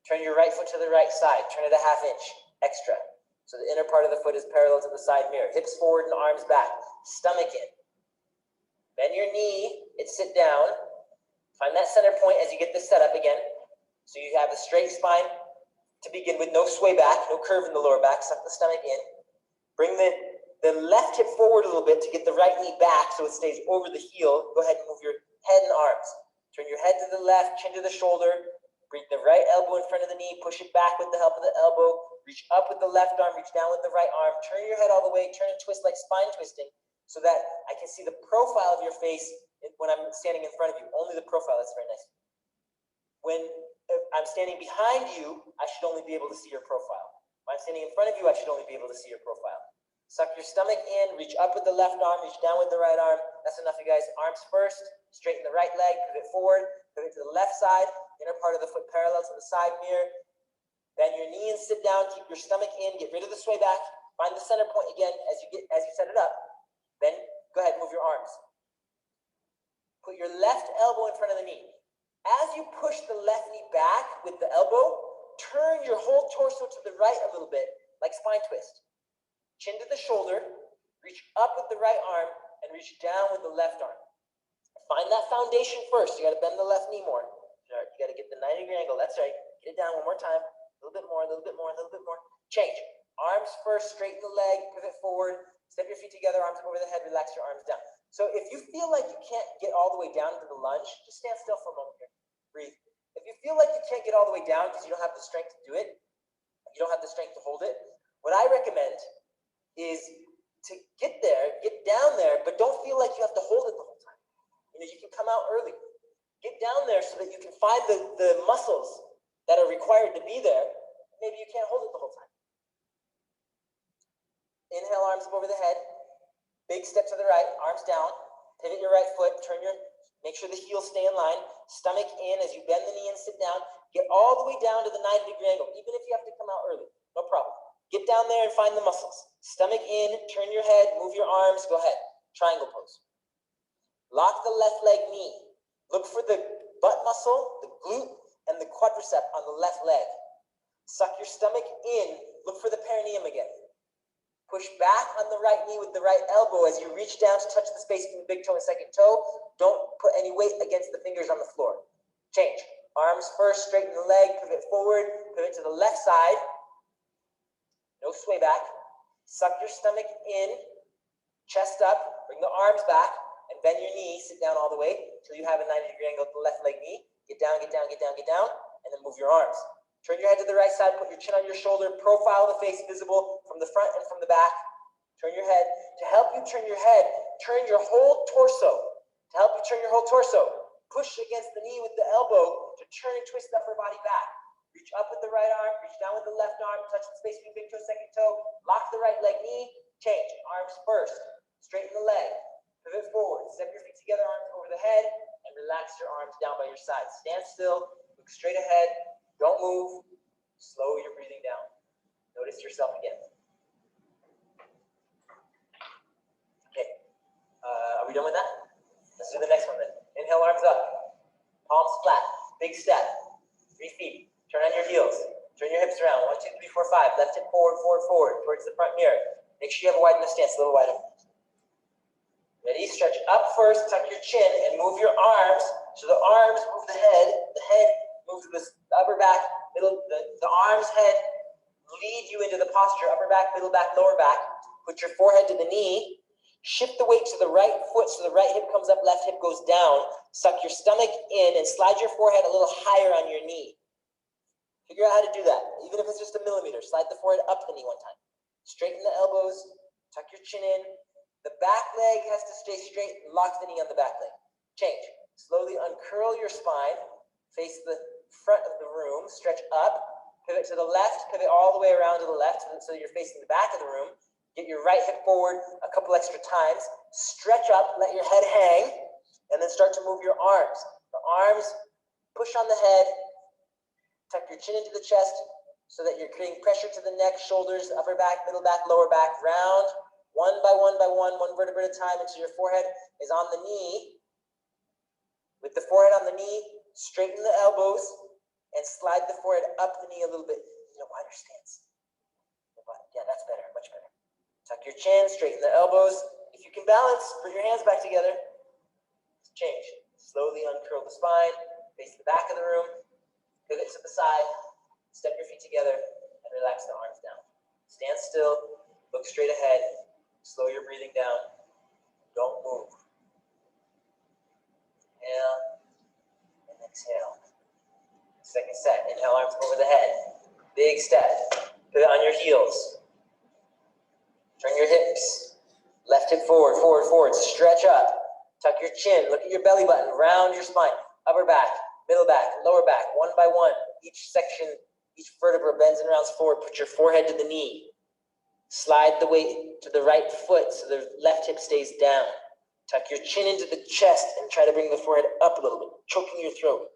Turn your right foot to the right side. Turn it a ½ inch. Extra. So the inner part of the foot is parallel to the side mirror. Hips forward and arms back. Stomach in. Bend your knee. And sit down. Find that center point as you get this set up again. So you have a straight spine to begin with. No sway back. No curve in the lower back. Suck the stomach in. Bring the the left hip forward a little bit to get the right knee back so it stays over the heel. Go ahead and move your head and arms. Turn your head to the left, chin to the shoulder. Bring the right elbow in front of the knee. Push it back with the help of the elbow. Reach up with the left arm. Reach down with the right arm. Turn your head all the way. Turn and twist like spine twisting so that I can see the profile of your face when I'm standing in front of you. Only the profile. That's very nice. When I'm standing behind you, I should only be able to see your profile. When I'm standing in front of you, I should only be able to see your profile. Suck your stomach in, reach up with the left arm, reach down with the right arm. That's enough, you guys. Arms first, straighten the right leg, pivot forward, pivot to the left side, inner part of the foot parallel to the side mirror. Bend your knee and sit down, keep your stomach in, get rid of the sway back, find the center point again as you set it up. Then go ahead, move your arms. Put your left elbow in front of the knee. As you push the left knee back with the elbow, turn your whole torso to the right a little bit, like spine twist. Chin to the shoulder, reach up with the right arm, and reach down with the left arm. Find that foundation first. You got to bend the left knee more. You got to get the 90-degree angle. That's right. Get it down one more time. A little bit more, a little bit more, a little bit more. Change. Arms first, straighten the leg, pivot forward, step your feet together, arms over the head, relax your arms down. So if you feel like you can't get all the way down to the lunge, just stand still for a moment here. Breathe. If you feel like you can't get all the way down because you don't have the strength to do it, you don't have the strength to hold it, what I recommend is to get there, get down there, but don't feel like you have to hold it the whole time. You can come out early. Get down there so that you can find the muscles that are required to be there. Maybe you can't hold it the whole time. Inhale, arms up over the head. Big step to the right, arms down. Pivot your right foot, make sure the heels stay in line. Stomach in as you bend the knee and sit down. Get all the way down to the 90-degree angle, even if you have to come out early, no problem. Get down there and find the muscles. Stomach in, turn your head, move your arms, go ahead. Triangle pose. Lock the left leg knee. Look for the butt muscle, the glute, and the quadricep on the left leg. Suck your stomach in, look for the perineum again. Push back on the right knee with the right elbow as you reach down to touch the space between the big toe and second toe. Don't put any weight against the fingers on the floor. Change. Arms first, straighten the leg, pivot forward, pivot to the left side. No sway back. Suck your stomach in, chest up, bring the arms back, and bend your knee, sit down all the way until you have a 90-degree angle at the left leg knee. Get down, get down, get down, get down, and then move your arms. Turn your head to the right side, put your chin on your shoulder, profile the face visible from the front and from the back. Turn your head. To help you turn your head, turn your whole torso. To help you turn your whole torso, push against the knee with the elbow to turn and twist the upper body back. Reach up with the right arm, reach down with the left arm, touch the space between big toe, second toe, lock the right leg knee, change. Arms first, straighten the leg, pivot forward, step your feet together, arms over the head, and relax your arms down by your side. Stand still, look straight ahead, don't move, slow your breathing down. Notice yourself again. Okay, are we done with that? Let's do the next one then. Inhale, arms up, palms flat, big step, 3 feet. Turn on your heels. Turn your hips around. 1, 2, 3, 4, 5. Left hip forward, forward, forward. Towards the front mirror. Make sure you have a wide enough stance, a little wider. Ready? Stretch up first. Tuck your chin and move your arms. So the arms move the head. The head moves the upper back, middle. The arms, head lead you into the posture. Upper back, middle back, lower back. Put your forehead to the knee. Shift the weight to the right foot so the right hip comes up, left hip goes down. Suck your stomach in and slide your forehead a little higher on your knee. Figure out how to do that. Even if it's just a millimeter, slide the forehead up the knee one time. Straighten the elbows, tuck your chin in. The back leg has to stay straight, lock the knee on the back leg. Change. Slowly uncurl your spine, face the front of the room, stretch up, pivot to the left, pivot all the way around to the left so you're facing the back of the room. Get your right hip forward a couple extra times. Stretch up, let your head hang, and then start to move your arms. The arms push on the head. Tuck your chin into the chest so that you're creating pressure to the neck, shoulders, upper back, middle back, lower back. Round one by one by one vertebra at a time until your forehead is on the knee. With the forehead on the knee, straighten the elbows and slide the forehead up the knee a little bit. Wider stance. Yeah, that's better, much better. Tuck your chin, straighten the elbows. If you can balance, bring your hands back together. Change. Slowly uncurl the spine, face the back of the room. Pivot to the side, step your feet together, and relax the arms down. Stand still, look straight ahead, Slow your breathing down. Don't move. Inhale and exhale. Second set. Inhale, arms over the head. Big step. Pivot on your heels. Turn your hips. Left hip forward, forward, forward. Stretch up. Tuck your chin. Look at your belly button. Round your spine. Upper back, middle back, lower back. One by one. Each section, each vertebra bends and rounds forward. Put your forehead to the knee. Slide the weight to the right foot so the left hip stays down. Tuck your chin into the chest and try to bring the forehead up a little bit, choking your throat.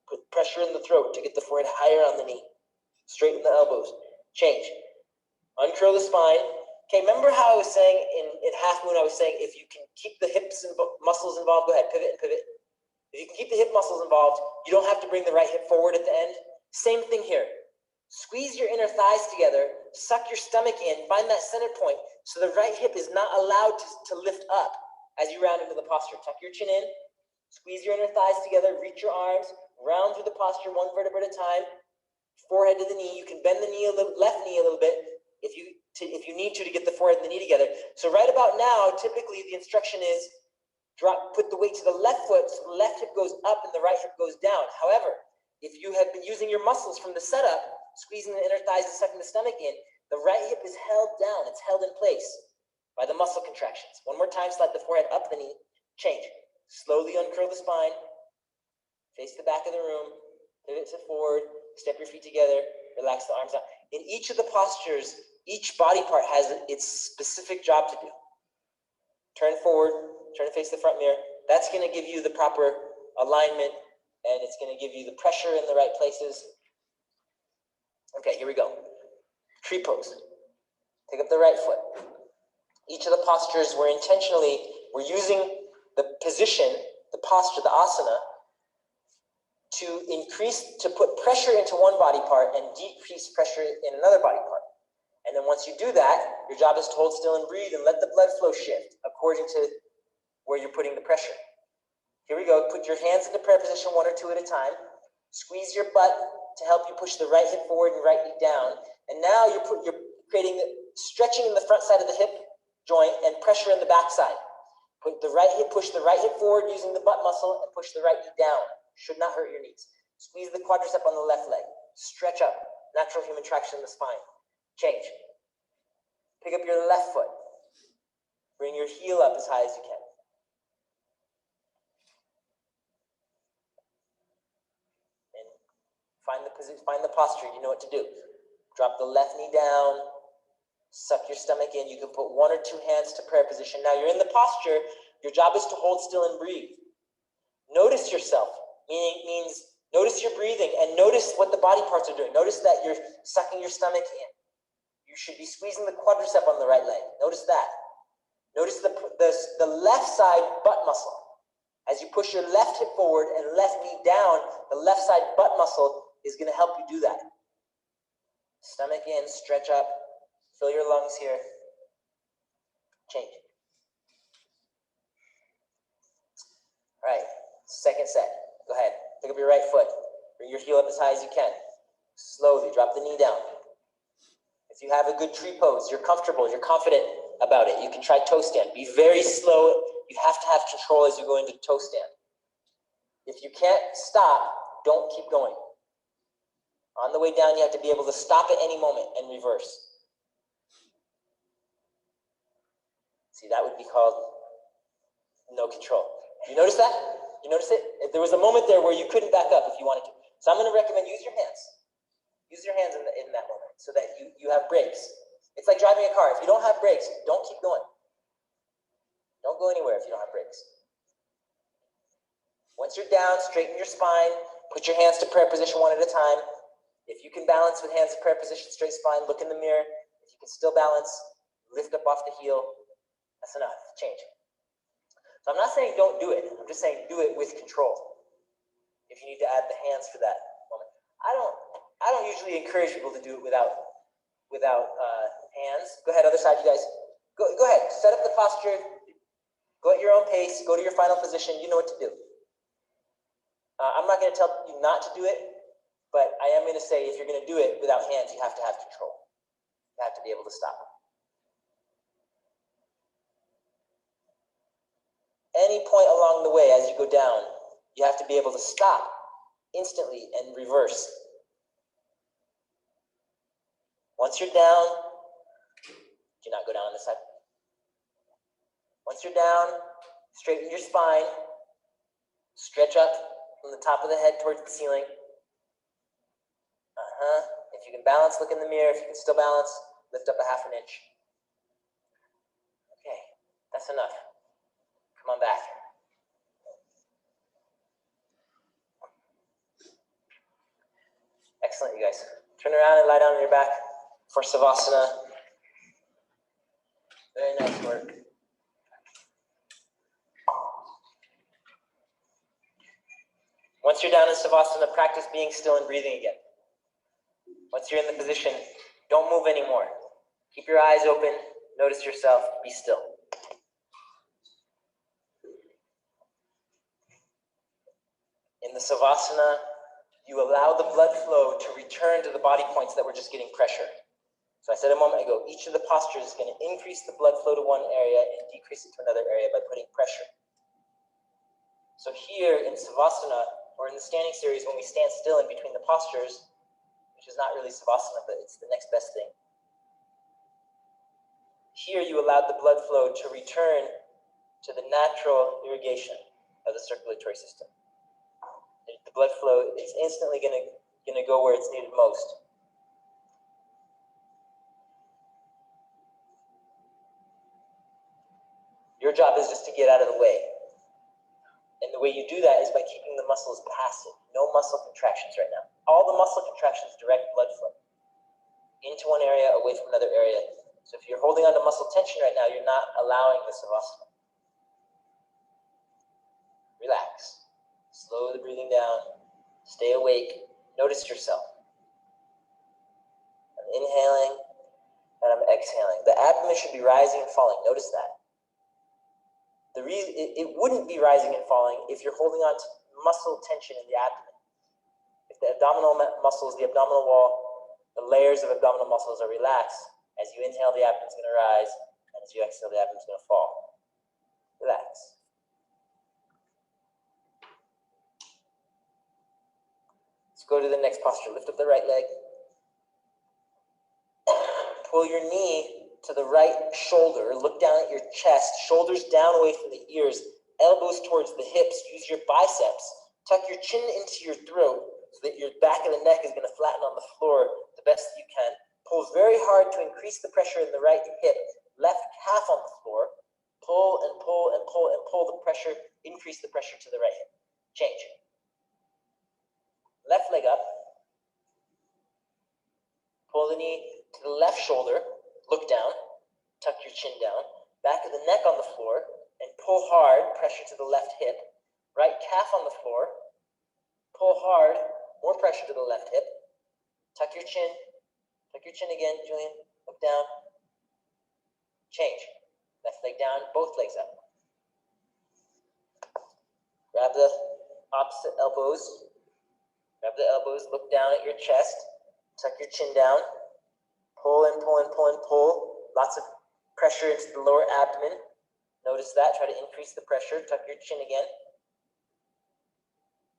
Put pressure in the throat to get the forehead higher on the knee. Straighten the elbows. Change. Uncurl the spine. Okay, remember how I was saying in half moon, I was saying if you can keep the hips and muscles involved, go ahead, pivot and pivot. If you can keep the hip muscles involved, you don't have to bring the right hip forward at the end. Same thing here. Squeeze your inner thighs together, suck your stomach in, find that center point so the right hip is not allowed to lift up as you round into the posture. Tuck your chin in, squeeze your inner thighs together, reach your arms, round through the posture one vertebra at a time, forehead to the knee. You can bend the knee left knee a little bit if you need to get the forehead and the knee together. So right about now, typically the instruction is put the weight to the left foot so the left hip goes up and the right hip goes down. However, if you have been using your muscles from the setup, squeezing the inner thighs and sucking the stomach in, the right hip is held down. It's held in place by the muscle contractions. One more time, slide the forehead up the knee. Change. Slowly uncurl the spine. Face the back of the room. Pivot to forward. Step your feet together. Relax the arms out. In each of the postures, each body part has its specific job to do. Turn forward. Turn to face the front mirror. That's going to give you the proper alignment, and it's going to give you the pressure in the right places. Okay, here we go. Tree pose. Take up the right foot. Each of the postures we're using the position, the posture, the asana, to put pressure into one body part and decrease pressure in another body part. And then once you do that, your job is to hold still and breathe and let the blood flow shift according to where you're putting the pressure. Here we go. Put your hands into prayer position, one or two at a time. Squeeze your butt to help you push the right hip forward and right knee down. And now you're creating stretching in the front side of the hip joint and pressure in the back side. Push the right hip forward using the butt muscle and push the right knee down. Should not hurt your knees. Squeeze the quadricep on the left leg. Stretch up. Natural human traction in the spine. Change. Pick up your left foot. Bring your heel up as high as you can. And find the posture. You know what to do. Drop the left knee down. Suck your stomach in. You can put one or two hands to prayer position. Now you're in the posture. Your job is to hold still and breathe. Notice yourself, means notice your breathing and notice what the body parts are doing. Notice that you're sucking your stomach in. You should be squeezing the quadricep on the right leg. Notice that. Notice the left side butt muscle. As you push your left hip forward and left knee down, the left side butt muscle is going to help you do that. Stomach in, stretch up, fill your lungs here. Change. All right, second set. Go ahead. Pick up your right foot. Bring your heel up as high as you can. Slowly drop the knee down. If you have a good tree pose, you're comfortable, you're confident about it, you can try toe stand. Be very slow. You have to have control as you go into toe stand. If you can't stop, don't keep going. On the way down, you have to be able to stop at any moment and reverse. See, that would be called no control. You notice that? You notice it? If there was a moment there where you couldn't back up if you wanted to. So I'm going to recommend use your hands. Use your hands in that moment so that you have brakes. It's like driving a car. If you don't have brakes, don't keep going. Don't go anywhere if you don't have brakes. Once you're down, straighten your spine. Put your hands to prayer position one at a time. If you can balance with hands to prayer position, straight spine, look in the mirror. If you can still balance, lift up off the heel. That's enough. Change. So I'm not saying don't do it. I'm just saying do it with control. If you need to add the hands for that moment. I don't usually encourage people to do it without hands. Go ahead, other side, you guys. Go ahead. Set up the posture. Go at your own pace. Go to your final position. You know what to do. I'm not going to tell you not to do it, but I am going to say if you're going to do it without hands, you have to have control. You have to be able to stop. Any point along the way as you go down, you have to be able to stop instantly and reverse. Once you're down, do not go down on this side. Once you're down, straighten your spine, stretch up from the top of the head towards the ceiling. If you can balance, look in the mirror. If you can still balance, lift up a half an inch. Okay, that's enough. Come on back. Excellent, you guys. Turn around and lie down on your back for Savasana. Very nice work. Once you're down in Savasana, practice being still and breathing again. Once you're in the position, don't move anymore. Keep your eyes open, notice yourself, be still. In the Savasana, you allow the blood flow to return to the body points that were just getting pressure. So I said a moment ago, each of the postures is going to increase the blood flow to one area and decrease it to another area by putting pressure. So here in Savasana, or in the standing series, when we stand still in between the postures, which is not really Savasana, but it's the next best thing. Here you allowed the blood flow to return to the natural irrigation of the circulatory system. The blood flow is instantly going to go where it's needed most. Your job is just to get out of the way. And the way you do that is by keeping the muscles passive. No muscle contractions right now. All the muscle contractions direct blood flow into one area, away from another area. So if you're holding on to muscle tension right now, you're not allowing the Savasana. Relax. Slow the breathing down. Stay awake. Notice yourself. I'm inhaling and I'm exhaling. The abdomen should be rising and falling. Notice that. The reason it wouldn't be rising and falling if you're holding on to muscle tension in the abdomen. If the abdominal muscles, the abdominal wall, the layers of abdominal muscles are relaxed, as you inhale, the abdomen's going to rise, and as you exhale, the abdomen's going to fall. Relax. Let's go to the next posture. Lift up the right leg. Pull your knee to the right shoulder, look down at your chest, shoulders down away from the ears, elbows towards the hips, use your biceps, tuck your chin into your throat so that your back of the neck is going to flatten on the floor the best that you can. Pull very hard to increase the pressure in the right hip, left calf on the floor, pull and pull and pull and pull the pressure, increase the pressure to the right hip. Change. Left leg up, pull the knee to the left shoulder, look down, tuck your chin down, back of the neck on the floor, and pull hard, pressure to the left hip, right calf on the floor, pull hard, more pressure to the left hip, tuck your chin again, Julian, look down, change, left leg down, both legs up. Grab the opposite elbows, look down at your chest, tuck your chin down, pull and pull and pull and pull. Lots of pressure into the lower abdomen. Notice that. Try to increase the pressure. Tuck your chin again.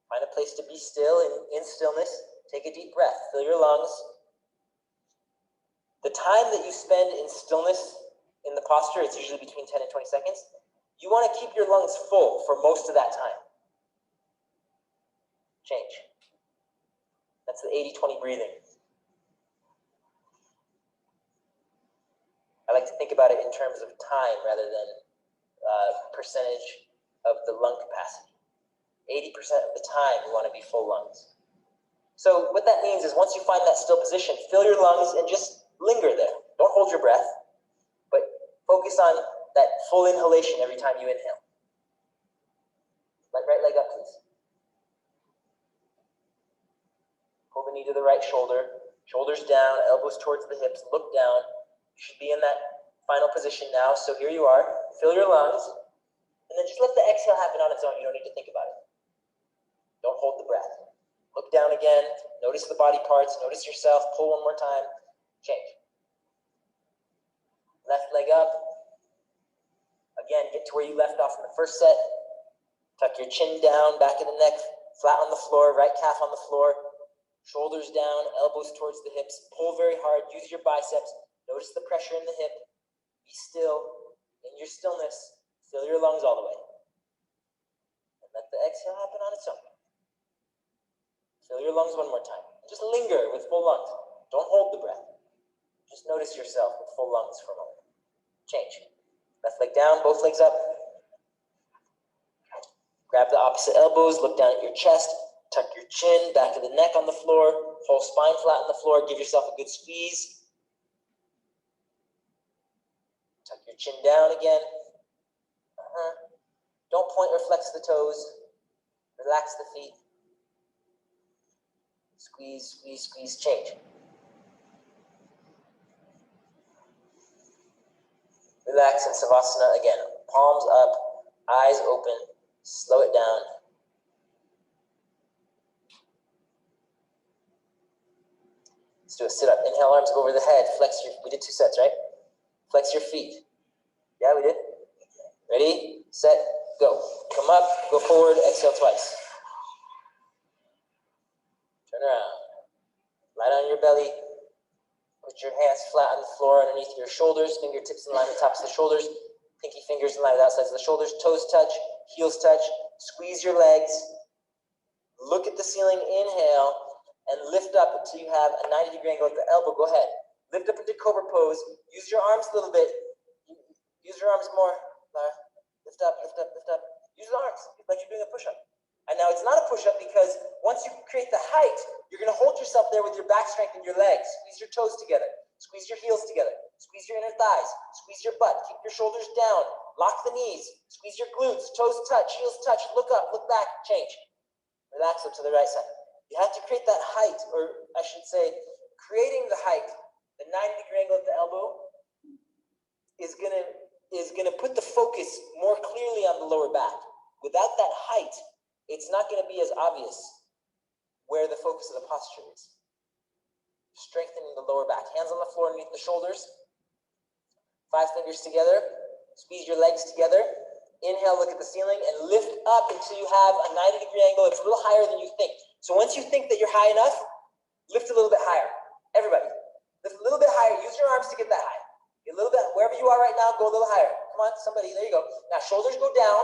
Find a place to be still. In stillness, take a deep breath. Fill your lungs. The time that you spend in stillness in the posture, it's usually between 10 and 20 seconds. You want to keep your lungs full for most of that time. Change. That's the 80-20 breathing. I like to think about it in terms of time rather than percentage of the lung capacity. 80% of the time you want to be full lungs. So what that means is once you find that still position, fill your lungs and just linger there. Don't hold your breath, but focus on that full inhalation every time you inhale. Right leg up, please. Pull the knee to the right shoulder, shoulders down, elbows towards the hips, look down. You should be in that final position now. So here you are. Fill your lungs, and then just let the exhale happen on its own. You don't need to think about it. Don't hold the breath. Look down again. Notice the body parts. Notice yourself. Pull one more time. Change. Left leg up. Again, get to where you left off in the first set. Tuck your chin down, back of the neck, flat on the floor, right calf on the floor, shoulders down, elbows towards the hips. Pull very hard, use your biceps. Notice the pressure in the hip. Be still. In your stillness, fill your lungs all the way. And let the exhale happen on its own. Fill your lungs one more time. Just linger with full lungs. Don't hold the breath. Just notice yourself with full lungs for a moment. Change. Left leg down, both legs up. Grab the opposite elbows, look down at your chest, tuck your chin, back of the neck on the floor, whole spine flat on the floor, give yourself a good squeeze. Tuck your chin down again. Don't point or flex the toes. Relax the feet. Squeeze, squeeze, squeeze, change. Relax in Savasana again. Palms up, eyes open, slow it down. Let's do a sit-up. Inhale, arms go over the head. Flex your, we did 2 sets, right? Flex your feet. Yeah, we did. Ready, set, go. Come up, go forward, exhale twice. Turn around. Lie on your belly. Put your hands flat on the floor underneath your shoulders, fingertips in line with the tops of the shoulders, pinky fingers in line with the outsides of the shoulders, toes touch, heels touch. Squeeze your legs. Look at the ceiling, inhale, and lift up until you have a 90-degree angle at the elbow. Go ahead. Lift up into cobra pose. Use your arms a little bit. Use your arms more. Lift up, lift up, lift up. Use the arms like you're doing a push-up. And now it's not a push-up because once you create the height, you're going to hold yourself there with your back strength and your legs. Squeeze your toes together. Squeeze your heels together. Squeeze your inner thighs. Squeeze your butt. Keep your shoulders down. Lock the knees. Squeeze your glutes. Toes touch. Heels touch. Look up. Look back. Change. Relax up to the right side. You have to create that height, or I should say, creating the height, the 90-degree angle at the elbow is gonna put the focus more clearly on the lower back. Without that height, it's not going to be as obvious where the focus of the posture is. Strengthening the lower back. Hands on the floor underneath the shoulders. 5 fingers together. Squeeze your legs together. Inhale, look at the ceiling, and lift up until you have a 90-degree angle. It's a little higher than you think. So once you think that you're high enough, lift a little bit higher. Everybody, lift a little bit higher. Use your arms to get that high. Get a little bit, wherever you are right now, go a little higher. Come on, somebody, there you go. Now shoulders go down,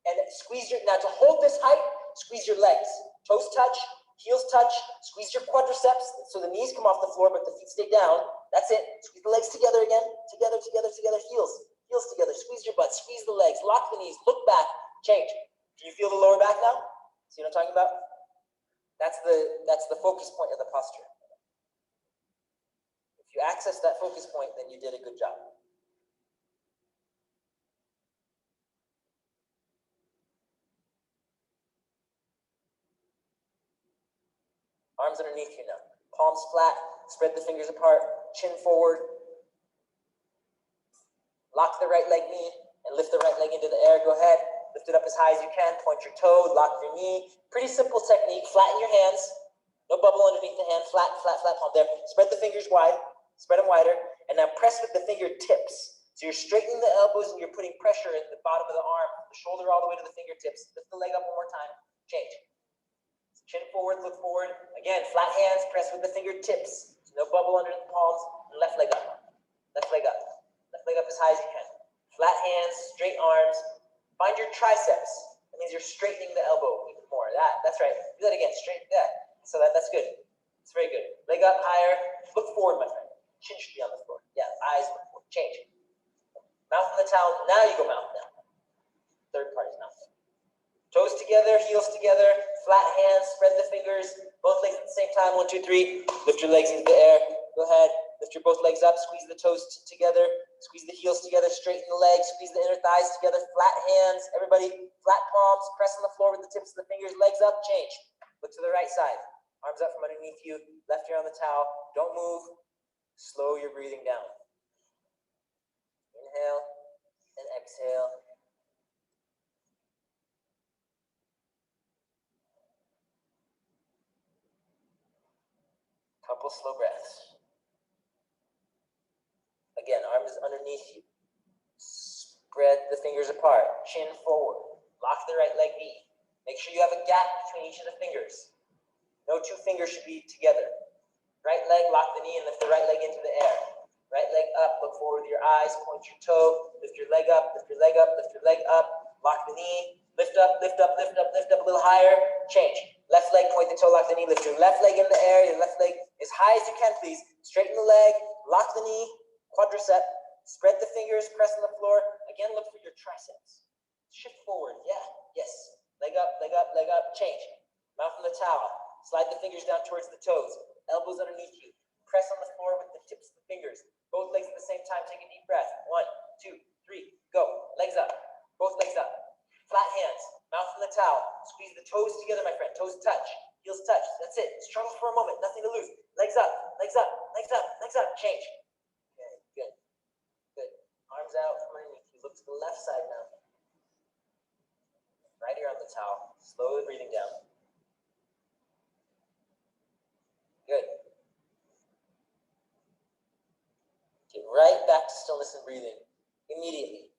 and squeeze your, now to hold this height, squeeze your legs. Toes touch, heels touch, squeeze your quadriceps, so the knees come off the floor, but the feet stay down. That's it. Squeeze the legs together again. Together, together, together. Heels together. Squeeze your butt, squeeze the legs, lock the knees, look back, change. Can you feel the lower back now? See what I'm talking about? That's the focus point of the posture. If you access that focus point, then you did a good job. Arms underneath you now. Palms flat, spread the fingers apart, chin forward. Lock the right leg knee and lift the right leg into the air. Go ahead, lift it up as high as you can. Point your toe, lock your knee. Pretty simple technique. Flatten your hands. No bubble underneath the hand. Flat, flat, flat palm there. Spread the fingers wide. Spread them wider. And now press with the fingertips. So you're straightening the elbows and you're putting pressure at the bottom of the arm, the shoulder all the way to the fingertips. Lift the leg up one more time. Change. Chin forward, look forward. Again, flat hands, press with the fingertips. So no bubble under the palms. And left leg up. Left leg up. Left leg up as high as you can. Flat hands, straight arms. Find your triceps. That means you're straightening the elbow even more. That's right. Do that again. Straight that. So that's good. It's very good. Leg up higher. Look forward, my friend. Chin should be on the floor. Yeah, eyes look forward. Change. Mouth in the towel. Now you go mouth down. Third part is mouth. Toes together, heels together, flat hands, spread the fingers, both legs at the same time. 1, 2, 3. Lift your legs into the air. Go ahead. Lift your both legs up. Squeeze the toes together. Squeeze the heels together. Straighten the legs. Squeeze the inner thighs together. Flat hands. Everybody, flat palms. Press on the floor with the tips of the fingers. Legs up. Change. Look to the right side. Arms up from underneath you. Left ear on the towel. Don't move. Slow your breathing down. Inhale and exhale. Couple slow breaths. Again, arms underneath you. Spread the fingers apart, chin forward. Lock the right leg knee. Make sure you have a gap between each of the fingers. No two fingers should be together. Right leg, lock the knee and lift the right leg into the air. Right leg up, look forward with your eyes, point your toe, lift your leg up, lift your leg up, lift your leg up, lock the knee, lift up, lift up, lift up, lift up a little higher, change. Left leg, point the toe, lock the knee, lift your left leg in the air, your left leg as high as you can, please. Straighten the leg, lock the knee, quadricep, spread the fingers, press on the floor. Again, look for your triceps. Shift forward, yeah, yes. Leg up, leg up, leg up, change. Mouth on the towel, slide the fingers down towards the toes, elbows underneath you. Press on the floor with the tips of the fingers. Both legs at the same time. Take a deep breath. 1, 2, 3, go. Legs up. Both legs up. Flat hands. Mouth on the towel. Squeeze the toes together, my friend. Toes touch. Heels touch. That's it. Struggle for a moment. Nothing to lose. Legs up. Legs up. Legs up. Legs up. Change. Okay, good. Good. Arms out from underneath you. Look to the left side now. Right here on the towel. Slowly breathing down. Good. Get right back to stillness and breathing. Immediately.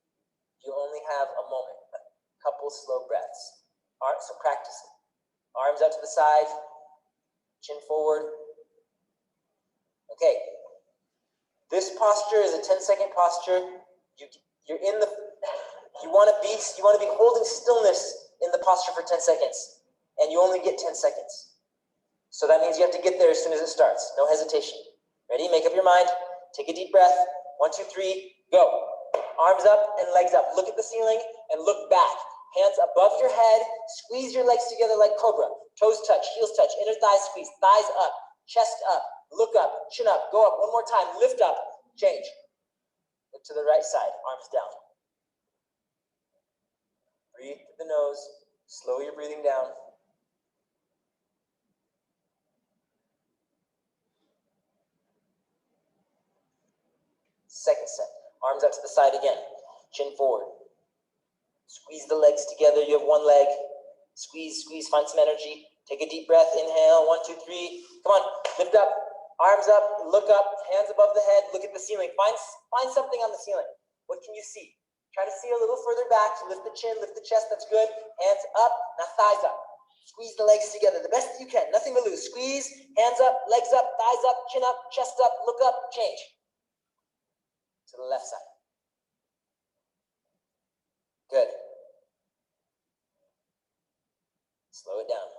You only have a moment, a couple slow breaths. So practice it. Arms out to the side, chin forward. Okay. This posture is a 10-second posture. You want to be holding stillness in the posture for 10 seconds, and you only get 10 seconds. So that means you have to get there as soon as it starts. No hesitation. Ready? Make up your mind. Take a deep breath. 1, 2, 3, go. Arms up and legs up. Look at the ceiling and look back. Hands above your head. Squeeze your legs together like cobra. Toes touch, heels touch, inner thighs squeeze, thighs up, chest up, look up, chin up, go up. One more time. Lift up. Change. Look to the right side. Arms down. Breathe through the nose. Slow your breathing down. Second set. Arms out to the side again. Chin forward. Squeeze the legs together. You have one leg. Squeeze, squeeze. Find some energy. Take a deep breath. Inhale. 1, 2, 3. Come on. Lift up. Arms up. Look up. Hands above the head. Look at the ceiling. Find something on the ceiling. What can you see? Try to see a little further back. Lift the chin. Lift the chest. That's good. Hands up. Now thighs up. Squeeze the legs together the best that you can. Nothing to lose. Squeeze. Hands up. Legs up. Thighs up. Chin up. Chest up. Look up. Change. To the left side. Good. Slow it down.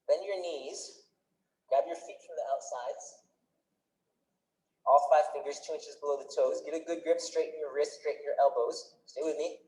Bend your knees. Grab your feet from the outsides. All 5 fingers 2 inches below the toes. Get a good grip. Straighten your wrists. Straighten your elbows. Stay with me.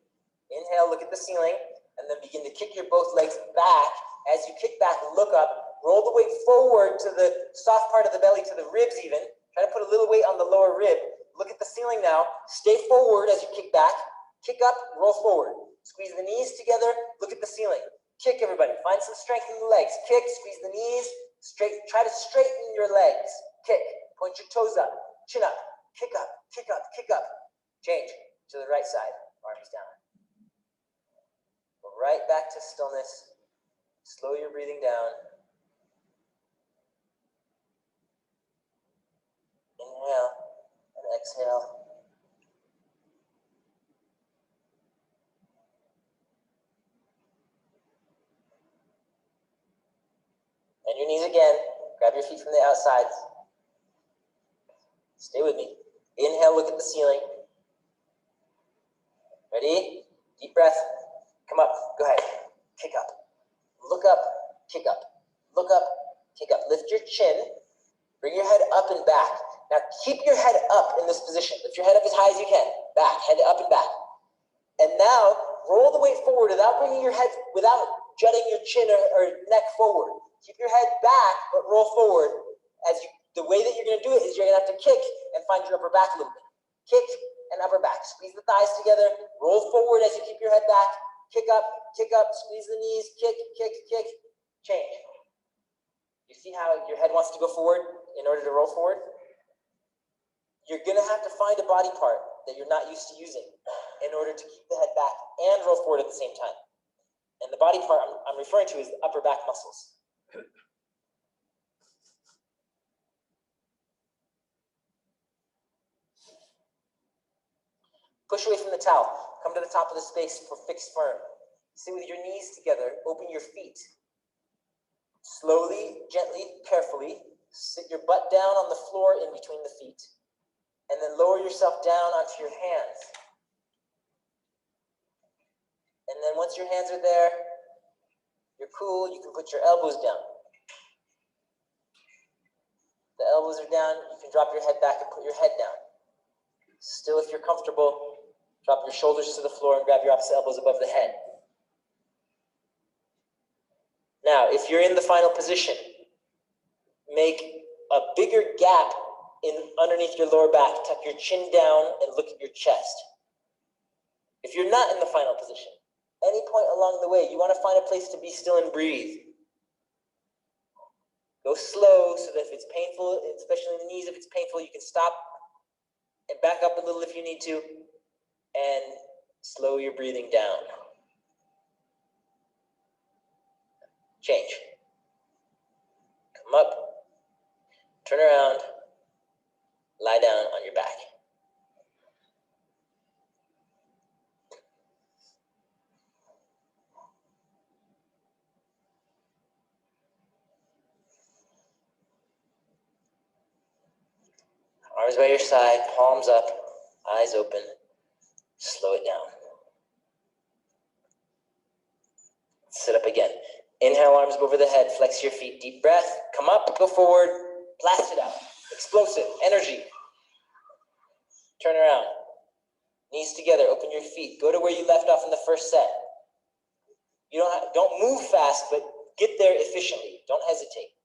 Inhale. Look at the ceiling. And then begin to kick your both legs back. As you kick back, look up. Roll the weight forward to the soft part of the belly, to the ribs even. Try to put a little weight on the lower rib. Look at the ceiling now. Stay forward as you kick back. Kick up, roll forward. Squeeze the knees together. Look at the ceiling. Kick, everybody. Find some strength in the legs. Kick, squeeze the knees. Straight. Try to straighten your legs. Kick. Point your toes up. Chin up. Kick up. Kick up. Kick up. Change to the right side. Arms down. Go right back to stillness. Slow your breathing down. Inhale and exhale. Bend your knees again. Grab your feet from the outsides. Stay with me. Inhale, look at the ceiling. Ready? Deep breath. Come up. Go ahead. Kick up. Look up. Kick up. Look up. Kick up. Lift your chin. Bring your head up and back. Now keep your head up in this position. Lift your head up as high as you can. Back. Head up and back. And now roll the weight forward without bringing your head, without jutting your chin or neck forward. Keep your head back, but roll forward. The way that you're going to do it is you're going to have to kick and find your upper back a little bit. Kick and upper back. Squeeze the thighs together. Roll forward as you keep your head back. Kick up, squeeze the knees, kick, kick, kick. Change. You see how your head wants to go forward in order to roll forward? You're going to have to find a body part that you're not used to using in order to keep the head back and roll forward at the same time. And the body part I'm referring to is the upper back muscles. Push away from the towel. Come to the top of the space for fixed firm. Sit with your knees together. Open your feet. Slowly, gently, carefully, sit your butt down on the floor in between the feet. And then lower yourself down onto your hands. And then once your hands are there, you're cool, you can put your elbows down. The elbows are down, you can drop your head back and put your head down. Still, if you're comfortable, drop your shoulders to the floor and grab your opposite elbows above the head. Now, if you're in the final position, make a bigger gap underneath your lower back. Tuck your chin down and look at your chest. If you're not in the final position, any point along the way, you want to find a place to be still and breathe. Go slow so that if it's painful, especially in the knees, if it's painful, you can stop and back up a little if you need to, and slow your breathing down. Change. Come up, turn around, lie down on your back. Arms by your side, palms up, eyes open. Slow it down. Sit up again. Inhale, arms over the head, flex your feet, deep breath. Come up, go forward, blast it out. Explosive, energy. Turn around. Knees together, open your feet. Go to where you left off in the first set. You don't move fast, but get there efficiently. Don't hesitate.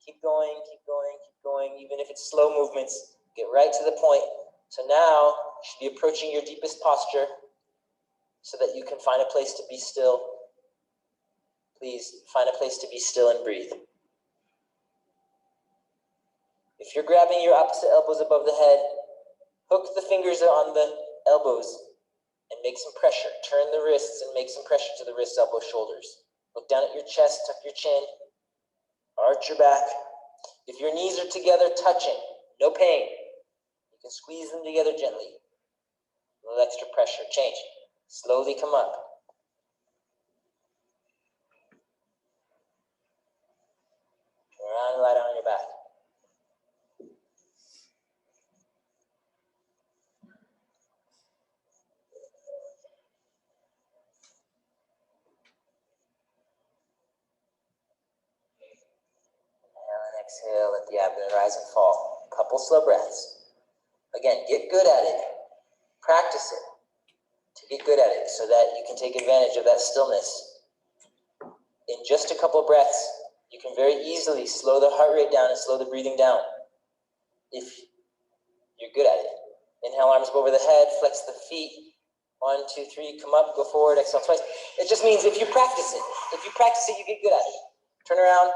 Keep going, keep going, keep going. Even if it's slow movements, get right to the point. So now you should be approaching your deepest posture so that you can find a place to be still. Please find a place to be still and breathe. If you're grabbing your opposite elbows above the head, hook the fingers on the elbows and make some pressure. Turn the wrists and make some pressure to the wrists, elbows, shoulders. Look down at your chest, tuck your chin, arch your back. If your knees are together, touching, no pain. You can squeeze them together gently. A little extra pressure. Change. Slowly come up. Turn around and lie down on your back. Inhale and exhale, let the abdomen rise and fall. Couple slow breaths. Again, get good at it. Practice it to get good at it so that you can take advantage of that stillness. In just a couple of breaths, you can very easily slow the heart rate down and slow the breathing down if you're good at it. Inhale, arms go over the head, flex the feet. 1, 2, 3, come up, go forward, exhale twice. It just means if you practice it, you get good at it. Turn around,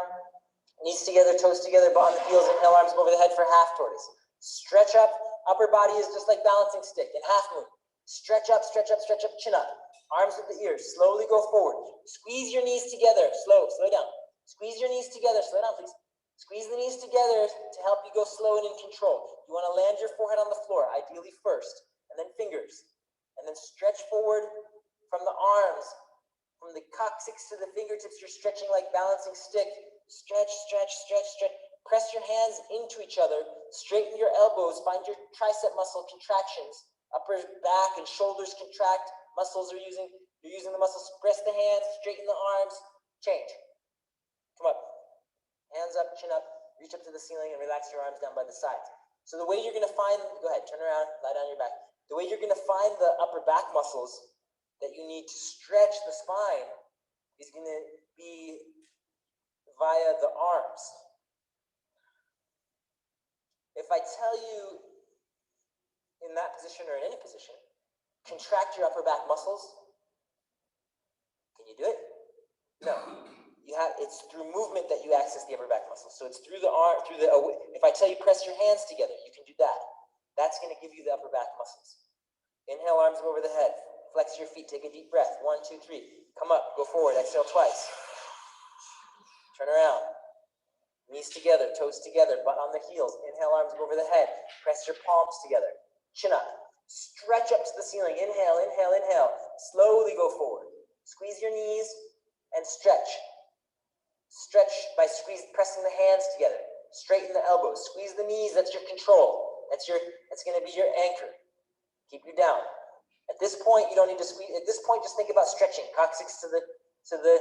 knees together, toes together, butt on the heels. Inhale, arms go over the head for half tortoise. Stretch up, upper body is just like balancing stick in half moon. Stretch up, chin up. Arms with the ears, slowly go forward. Squeeze your knees together, slow down. Squeeze your knees together, slow down please. Squeeze the knees together to help you go slow and in control. You want to land your forehead on the floor, ideally first, and then fingers. And then stretch forward from the arms, from the coccyx to the fingertips. You're stretching like balancing stick. Stretch. Press your hands into each other. Straighten your elbows. Find your tricep muscle contractions. Upper back and shoulders contract. You're using the muscles. Press the hands, straighten the arms. Change. Come up. Hands up, chin up. Reach up to the ceiling and relax your arms down by the sides. So the way you're going to find, go ahead, turn around, lie down on your back. The way you're going to find the upper back muscles that you need to stretch the spine is going to be via the arms. If I tell you in that position or in any position, contract your upper back muscles, can you do it? No. It's through movement that you access the upper back muscles. So it's through the arm, if I tell you press your hands together, you can do that. That's going to give you the upper back muscles. Inhale, arms go over the head. Flex your feet, take a deep breath. 1, 2, 3. Come up, go forward, exhale twice. Turn around. Knees together, toes together, butt on the heels. Inhale, arms go over the head. Press your palms together. Chin up. Stretch up to the ceiling. Inhale, inhale, inhale. Slowly go forward. Squeeze your knees and stretch. Stretch by pressing the hands together. Straighten the elbows. Squeeze the knees. That's your control. That's going to be your anchor. Keep you down. At this point, you don't need to squeeze. At this point, just think about stretching. Coccyx to the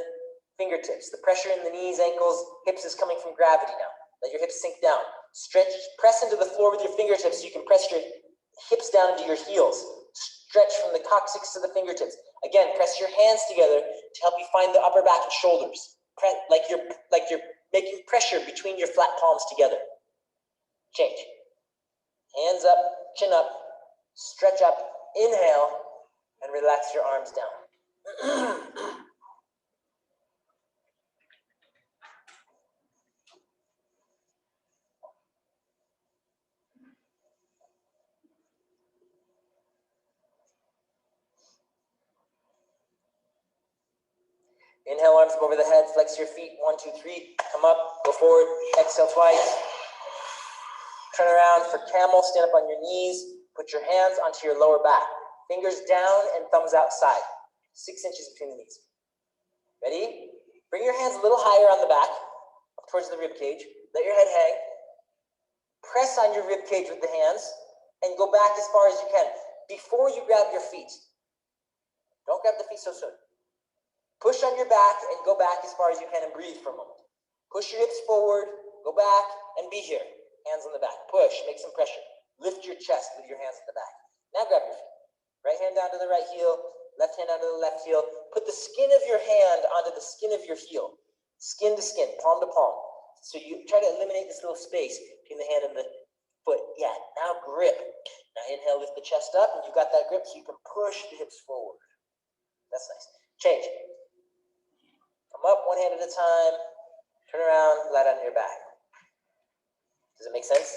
fingertips. The pressure in the knees, ankles, hips is coming from gravity now. Let your hips sink down. Stretch. Press into the floor with your fingertips so you can press your hips down into your heels. Stretch from the coccyx to the fingertips. Again, press your hands together to help you find the upper back and shoulders. Press, like you're making pressure between your flat palms together. Change. Hands up, chin up, stretch up, inhale, and relax your arms down. Inhale, arms over the head, flex your feet, 1, 2, 3, come up, go forward, exhale twice. Turn around for camel, stand up on your knees, put your hands onto your lower back. Fingers down and thumbs outside, 6 inches between the knees. Ready? Bring your hands a little higher on the back, up towards the rib cage. Let your head hang. Press on your rib cage with the hands and go back as far as you can before you grab your feet. Don't grab the feet so soon. Push on your back and go back as far as you can and breathe for a moment. Push your hips forward, go back and be here. Hands on the back. Push, make some pressure. Lift your chest with your hands at the back. Now grab your feet. Right hand down to the right heel, left hand down to the left heel. Put the skin of your hand onto the skin of your heel. Skin to skin, palm to palm. So you try to eliminate this little space between the hand and the foot. Yeah, now grip. Now inhale, lift the chest up, and you've got that grip so you can push the hips forward. That's nice. Change. Come up one hand at a time. Turn around, lie down on your back. Does it make sense?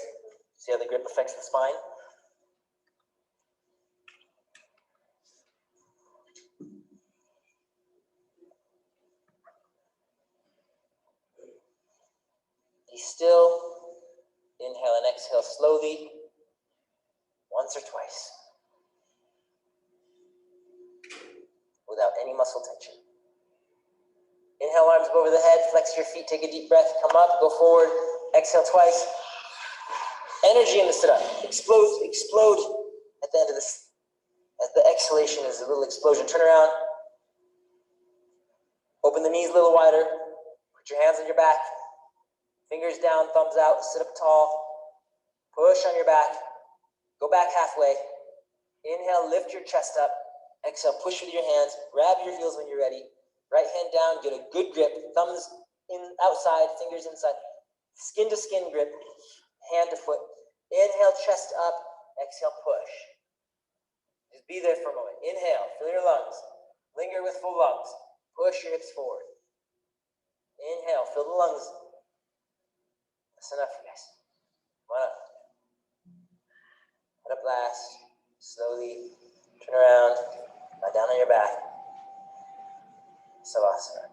See how the grip affects the spine? Be still. Inhale and exhale slowly. Once or twice. Without any muscle tension. Inhale, arms go over the head, flex your feet, take a deep breath, come up, go forward, exhale twice. Energy in the sit-up. Explode at the end of this. At the exhalation is a little explosion. Turn around. Open the knees a little wider. Put your hands on your back. Fingers down, thumbs out, sit up tall. Push on your back. Go back halfway. Inhale, lift your chest up. Exhale, push with your hands. Grab your heels when you're ready. Right hand down, get a good grip. Thumbs in outside, fingers inside. Skin to skin grip, hand to foot. Inhale, chest up. Exhale, push. Just be there for a moment. Inhale, fill your lungs. Linger with full lungs. Push your hips forward. Inhale, fill the lungs. That's enough, you guys. Come on up. Head up last. Slowly turn around. Lie down on your back. Savasana.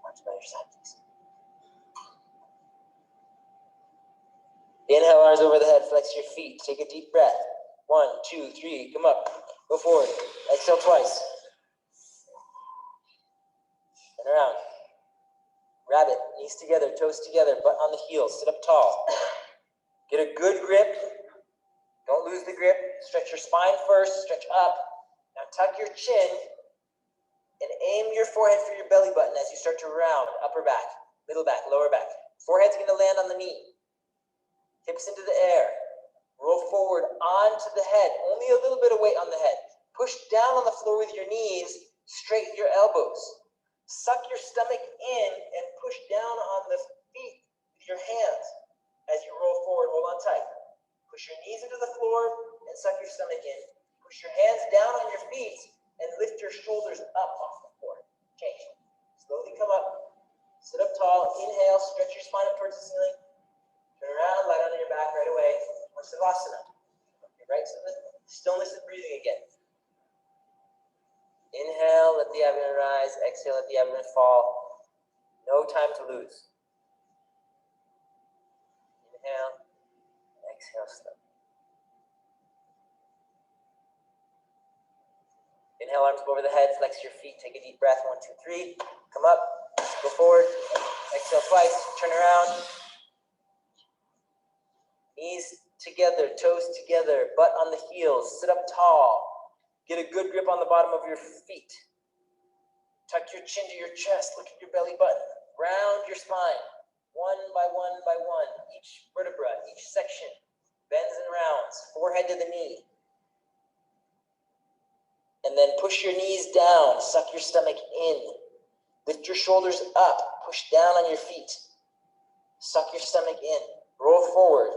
Arms by your side, please. Inhale, arms over the head, flex your feet. Take a deep breath. 1, 2, 3, come up. Go forward. Exhale twice. Turn around. Grab it. Knees together, toes together, butt on the heels. Sit up tall. Get a good grip. Don't lose the grip. Stretch your spine first. Stretch up. Now tuck your chin and aim your forehead for your belly button as you start to round. Upper back, middle back, lower back. Forehead's going to land on the knee. Hips into the air. Roll forward onto the head. Only a little bit of weight on the head. Push down on the floor with your knees. Straighten your elbows. Suck your stomach in and push down on the feet with your hands. As you roll forward, hold on tight. Push your knees into the floor and suck your stomach in. Push your hands down on your feet and lift your shoulders up off the floor. Change. Slowly come up. Sit up tall. Inhale, stretch your spine up towards the ceiling. Turn around, lie down on your back right away. Or Savasana. Okay, right? So the stillness and breathing again. Inhale, let the abdomen rise. Exhale, let the abdomen fall. No time to lose. Inhale, exhale, slow. Inhale, arms go over the head, flex your feet, take a deep breath. 1, 2, 3. Come up, go forward. Exhale twice, turn around. Knees together, toes together, butt on the heels. Sit up tall. Get a good grip on the bottom of your feet. Tuck your chin to your chest. Look at your belly button. Round your spine. One by one by one. Each vertebra, each section bends and rounds. Forehead to the knee. And then push your knees down. Suck your stomach in. Lift your shoulders up. Push down on your feet. Suck your stomach in. Roll forward.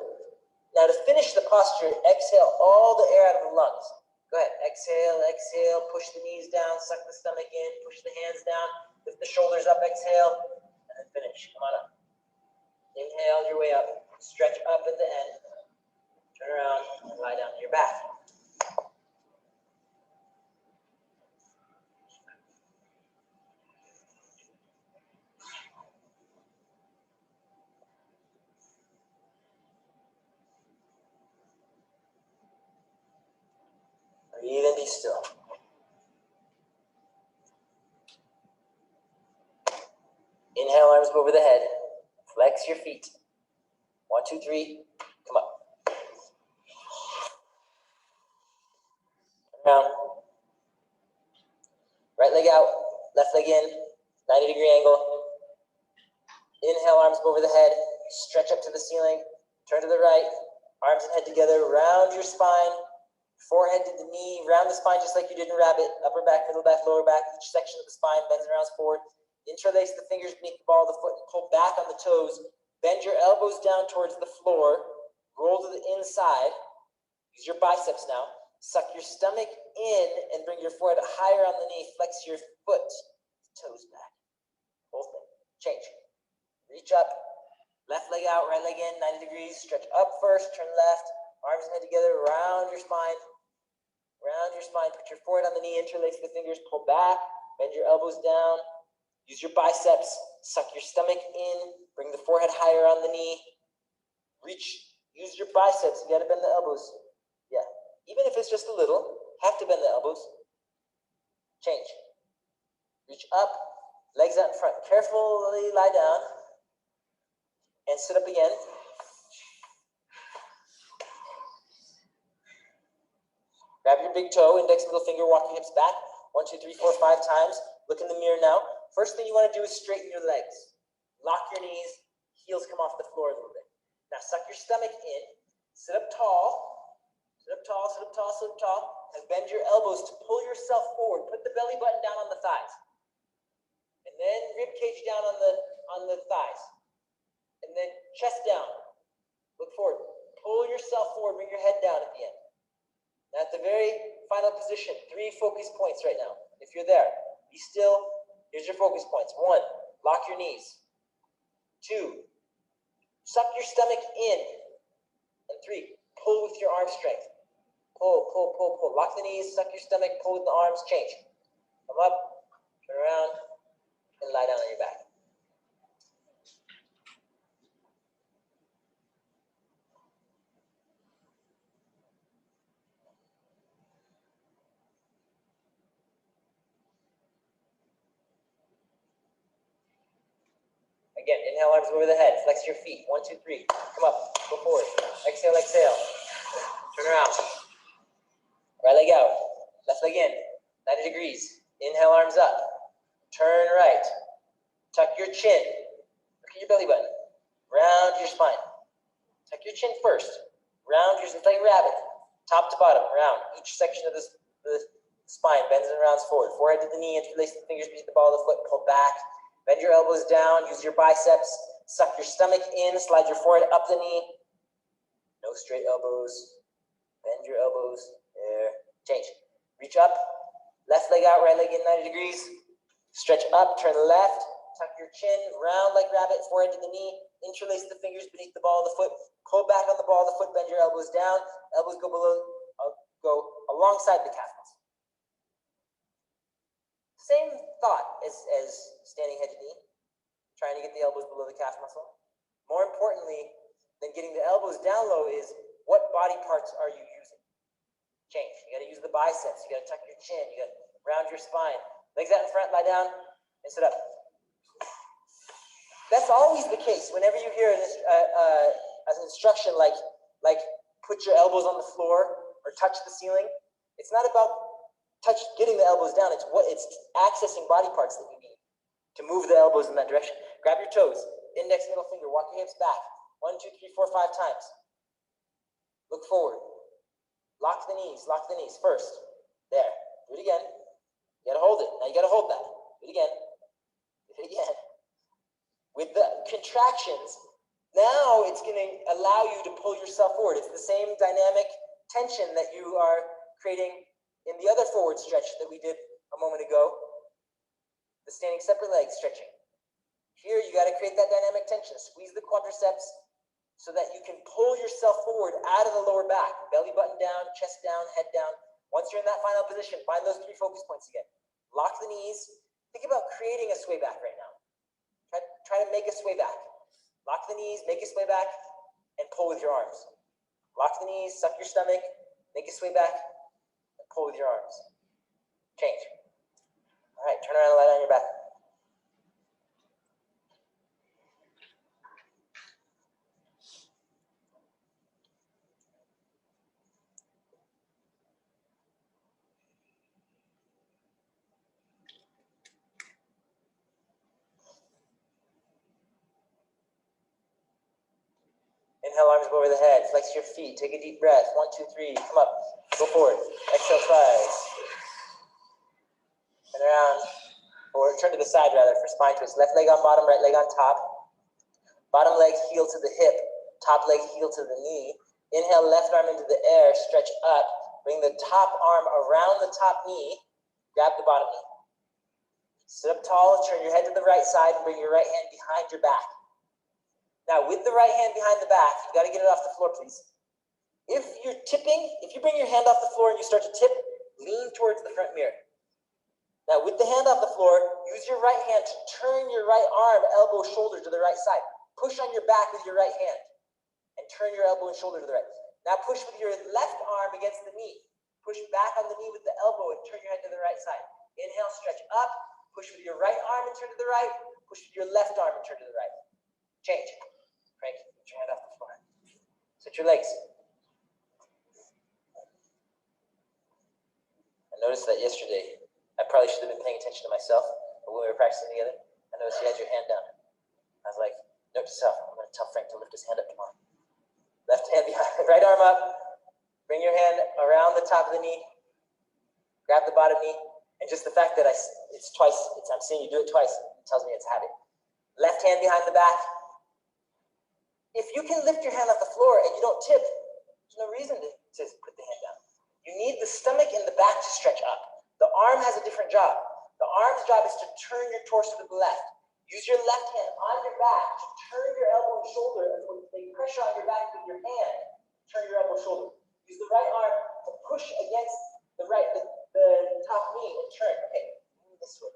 Now to finish the posture, exhale all the air out of the lungs. Go ahead. Exhale, exhale. Push the knees down. Suck the stomach in. Push the hands down. Lift the shoulders up. Exhale. And then finish. Come on up. Inhale your way up. Stretch up at the end. Turn around and lie down on your back. Breathe and be still. Inhale, arms go over the head. Flex your feet. 1, 2, 3. Come up. Turn around. Right leg out. Left leg in. 90-degree angle. Inhale, arms go over the head. Stretch up to the ceiling. Turn to the right. Arms and head together. Round your spine. Forehead to the knee. Round the spine just like you did in rabbit. Upper back, middle back, lower back. Each section of the spine bends and rounds forward. Interlace the fingers beneath the ball of the foot and pull back on the toes. Bend your elbows down towards the floor. Roll to the inside. Use your biceps now. Suck your stomach in and bring your forehead higher on the knee. Flex your foot. Toes back. Whole thing. Change. Reach up. Left leg out, right leg in, 90 degrees. Stretch up first, turn left. Arms and head together. Round your spine. Round your spine. Put your forehead on the knee. Interlace the fingers. Pull back. Bend your elbows down. Use your biceps. Suck your stomach in. Bring the forehead higher on the knee. Reach. Use your biceps. You got to bend the elbows. Yeah. Even if it's just a little, have to bend the elbows. Change. Reach up. Legs out in front. Carefully lie down. And sit up again. Grab your big toe, index, middle finger, walk your hips back. 1, 2, 3, 4, 5 times. Look in the mirror now. First thing you want to do is straighten your legs. Lock your knees. Heels come off the floor a little bit. Now suck your stomach in. Sit up tall. Sit up tall, sit up tall, sit up tall. And bend your elbows to pull yourself forward. Put the belly button down on the thighs. And then rib cage down on the thighs. And then chest down. Look forward. Pull yourself forward. Bring your head down at the end. Now at the very final position, 3 focus points right now. If you're there, be still. Here's your focus points. 1, lock your knees. 2, suck your stomach in. And 3, pull with your arm strength. Pull, pull, pull, pull. Lock the knees, suck your stomach, pull with the arms, change. Come up, turn around, and lie down on your back. Again, inhale, arms over the head. Flex your feet. 1, 2, 3. Come up. Go forward. Exhale, exhale. Turn around. Right leg out. Left leg in. 90 degrees. Inhale, arms up. Turn right. Tuck your chin. Look at your belly button. Round your spine. Tuck your chin first. Round your, like rabbit. Top to bottom. Round. Each section of the spine bends and rounds forward. Forehead to the knee. Interlace the fingers beneath the ball of the foot. Pull back. Bend your elbows down, use your biceps, suck your stomach in, slide your forehead up the knee. No straight elbows. Bend your elbows. There. Change. Reach up. Left leg out, right leg in 90 degrees. Stretch up, turn left. Tuck your chin, round like rabbit, forehead to the knee. Interlace the fingers beneath the ball of the foot. Pull back on the ball of the foot, bend your elbows down. Elbows go below, go alongside the calf muscle. Same thought as standing head to knee, trying to get the elbows below the calf muscle. More importantly than getting the elbows down low is what body parts are you using? Change. You got to use the biceps. You got to tuck your chin. You got to round your spine. Legs out in front, lie down, and sit up. That's always the case. Whenever you hear an instruction like put your elbows on the floor or touch the ceiling, it's not about getting the elbows down. It's accessing body parts that you need to move the elbows in that direction. Grab your toes, index, middle finger, walk your hips back. 1, 2, 3, 4, 5 times. Look forward. Lock the knees first. There. Do it again. You gotta hold it. Now you gotta hold that. Do it again. Do it again. With the contractions, now it's gonna allow you to pull yourself forward. It's the same dynamic tension that you are creating in the other forward stretch that we did a moment ago. The standing separate leg stretching. Here you gotta create that dynamic tension. Squeeze the quadriceps so that you can pull yourself forward out of the lower back. Belly button down, chest down, head down. Once you're in that final position, find those 3 focus points again. Lock the knees. Think about creating a sway back right now. Try to make a sway back. Lock the knees, make a sway back, and pull with your arms. Lock the knees, suck your stomach, make a sway back, and pull with your arms. Change. All right, turn around and lie down on your back. Inhale, arms go over the head. Flex your feet. Take a deep breath. 1, 2, 3. Come up. Go forward. Exhale twice. Turn around. Or turn to the side rather for spine twist. Left leg on bottom, right leg on top. Bottom leg heel to the hip. Top leg heel to the knee. Inhale, left arm into the air. Stretch up. Bring the top arm around the top knee. Grab the bottom knee. Sit up tall. Turn your head to the right side and bring your right hand behind your back. Now, with the right hand behind the back, you got to get it off the floor, please. If you're tipping, if you bring your hand off the floor and you start to tip, lean towards the front mirror. Now, with the hand off the floor, use your right hand to turn your right arm, elbow, shoulder to the right side. Push on your back with your right hand and turn your elbow and shoulder to the right. Now, push with your left arm against the knee. Push back on the knee with the elbow and turn your head to the right side. Inhale, stretch up. Push with your right arm and turn to the right. Push with your left arm and turn to the right. Change. Crank, put your hand off the floor. Sit your legs. I noticed that yesterday. I probably should have been paying attention to myself, but when we were practicing together, I noticed you had your hand down. I was like, note to self, I'm going to tell Frank to lift his hand up tomorrow. Left hand behind, right arm up. Bring your hand around the top of the knee. Grab the bottom knee. And just the fact that it's twice, I'm seeing you do it twice, it tells me it's a habit. Left hand behind the back. If you can lift your hand off the floor and you don't tip, there's no reason to put the hand down. You need the stomach and the back to stretch up. The arm has a different job. The arm's job is to turn your torso to the left. Use your left hand on your back to turn your elbow and shoulder and make pressure on your back with your hand. Turn your elbow and shoulder. Use the right arm to push against the top knee and turn. Okay, move this way.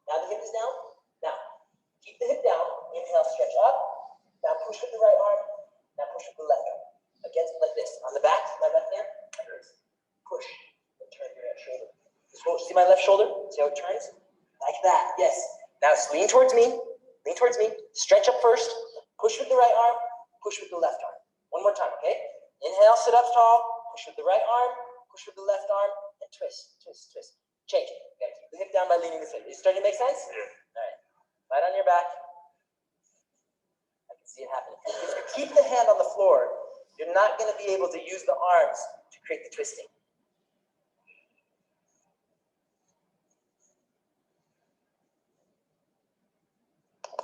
Now the hip is down. Now, keep the hip down. Inhale, stretch up. Now push with the right arm. Now push with the left arm. Against like this. On the back, my left hand. Push and turn your left shoulder. See my left shoulder? See how it turns? Like that. Yes. Now lean towards me. Lean towards me. Stretch up first. Push with the right arm. Push with the left arm. One more time, okay? Inhale, sit up tall. Push with the right arm. Push with the left arm. And twist, twist, twist. Change it. You gotta keep the hip down by leaning this way. Is it starting to make sense? Yeah. All right. Light on your back. See it happening. If you keep the hand on the floor, you're not going to be able to use the arms to create the twisting. All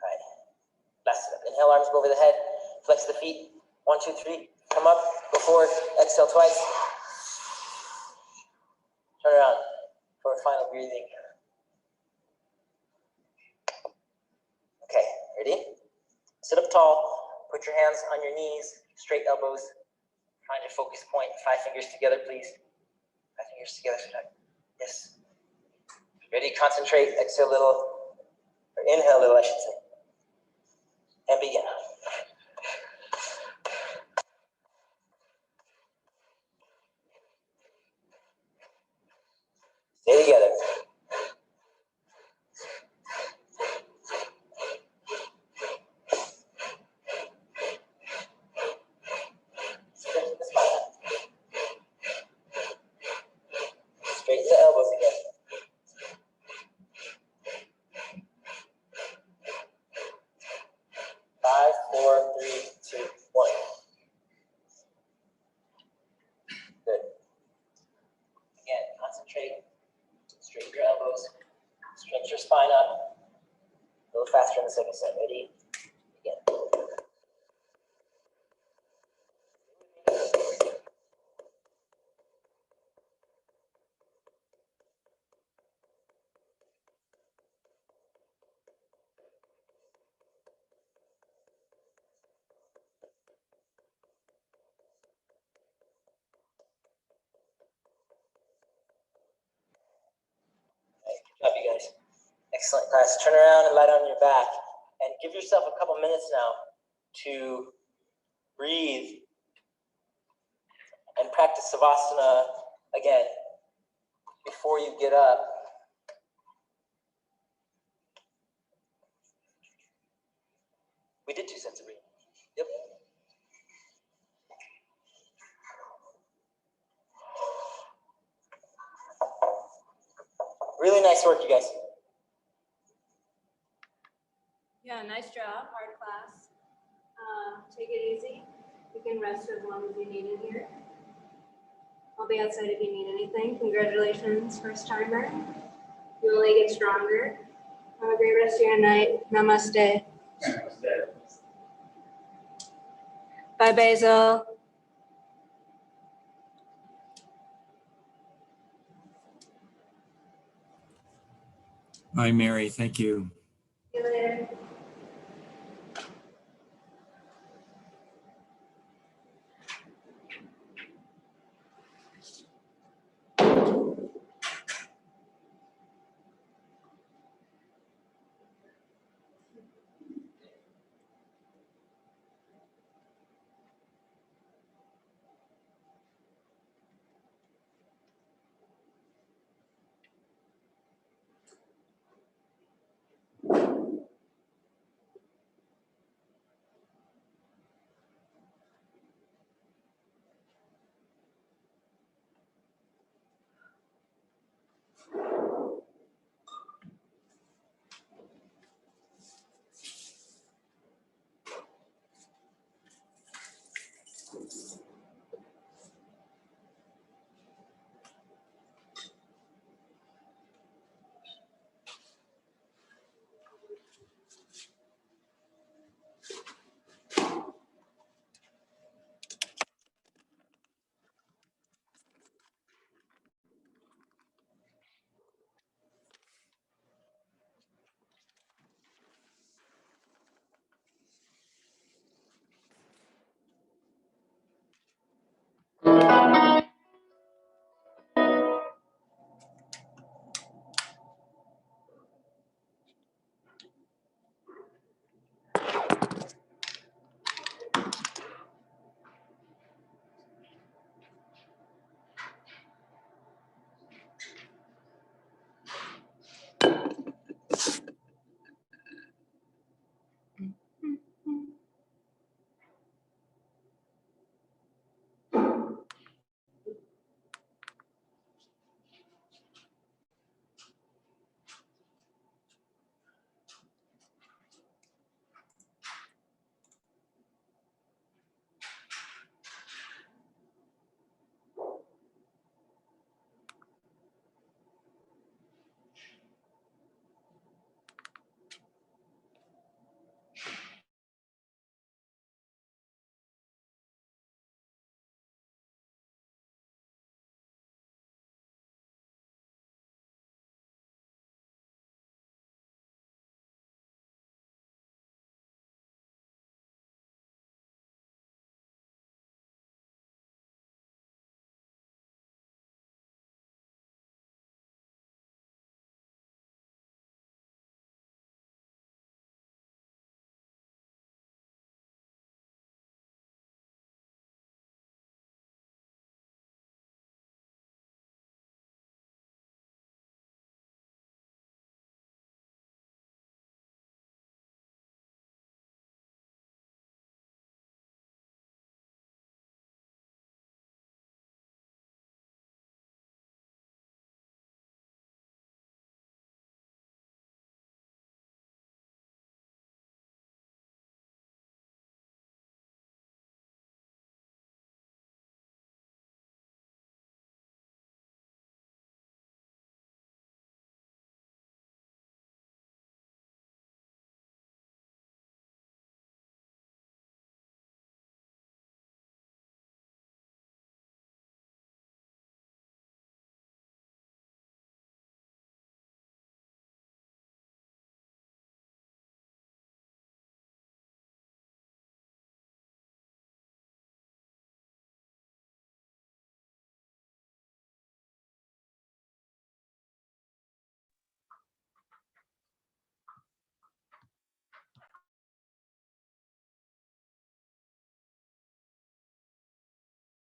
right. Last step. Inhale, arms go over the head. Flex the feet. 1, 2, 3. Come up. Go forward. Exhale twice. Turn around for a final breathing. Okay, ready? Sit up tall, put your hands on your knees, straight elbows, find your focus point, 5 fingers together, please. 5 fingers together, sweetheart. Yes. Ready? Concentrate. Exhale a little, or inhale a little, I should say. And begin. Stay together. Straighten the spine up. Straighten the elbows again. 5, 4, 3, 2, 1. Good. Again, concentrate. Straighten your elbows. Stretch your spine up. A little faster in the second set. Ready? Again. Good job, you guys. Excellent, class. Turn around and lie down on your back. And give yourself a couple minutes now to breathe and practice Savasana again before you get up. We did 2 sets of breathing. Yep. Really nice work, you guys. Yeah, nice job, hard class. Take it easy. You can rest as long as you need in here. I'll be outside if you need anything. Congratulations, first timer. You only get stronger. Have a great rest of your night. Namaste. Namaste. Bye, Basil. Bye, Mary. Thank you.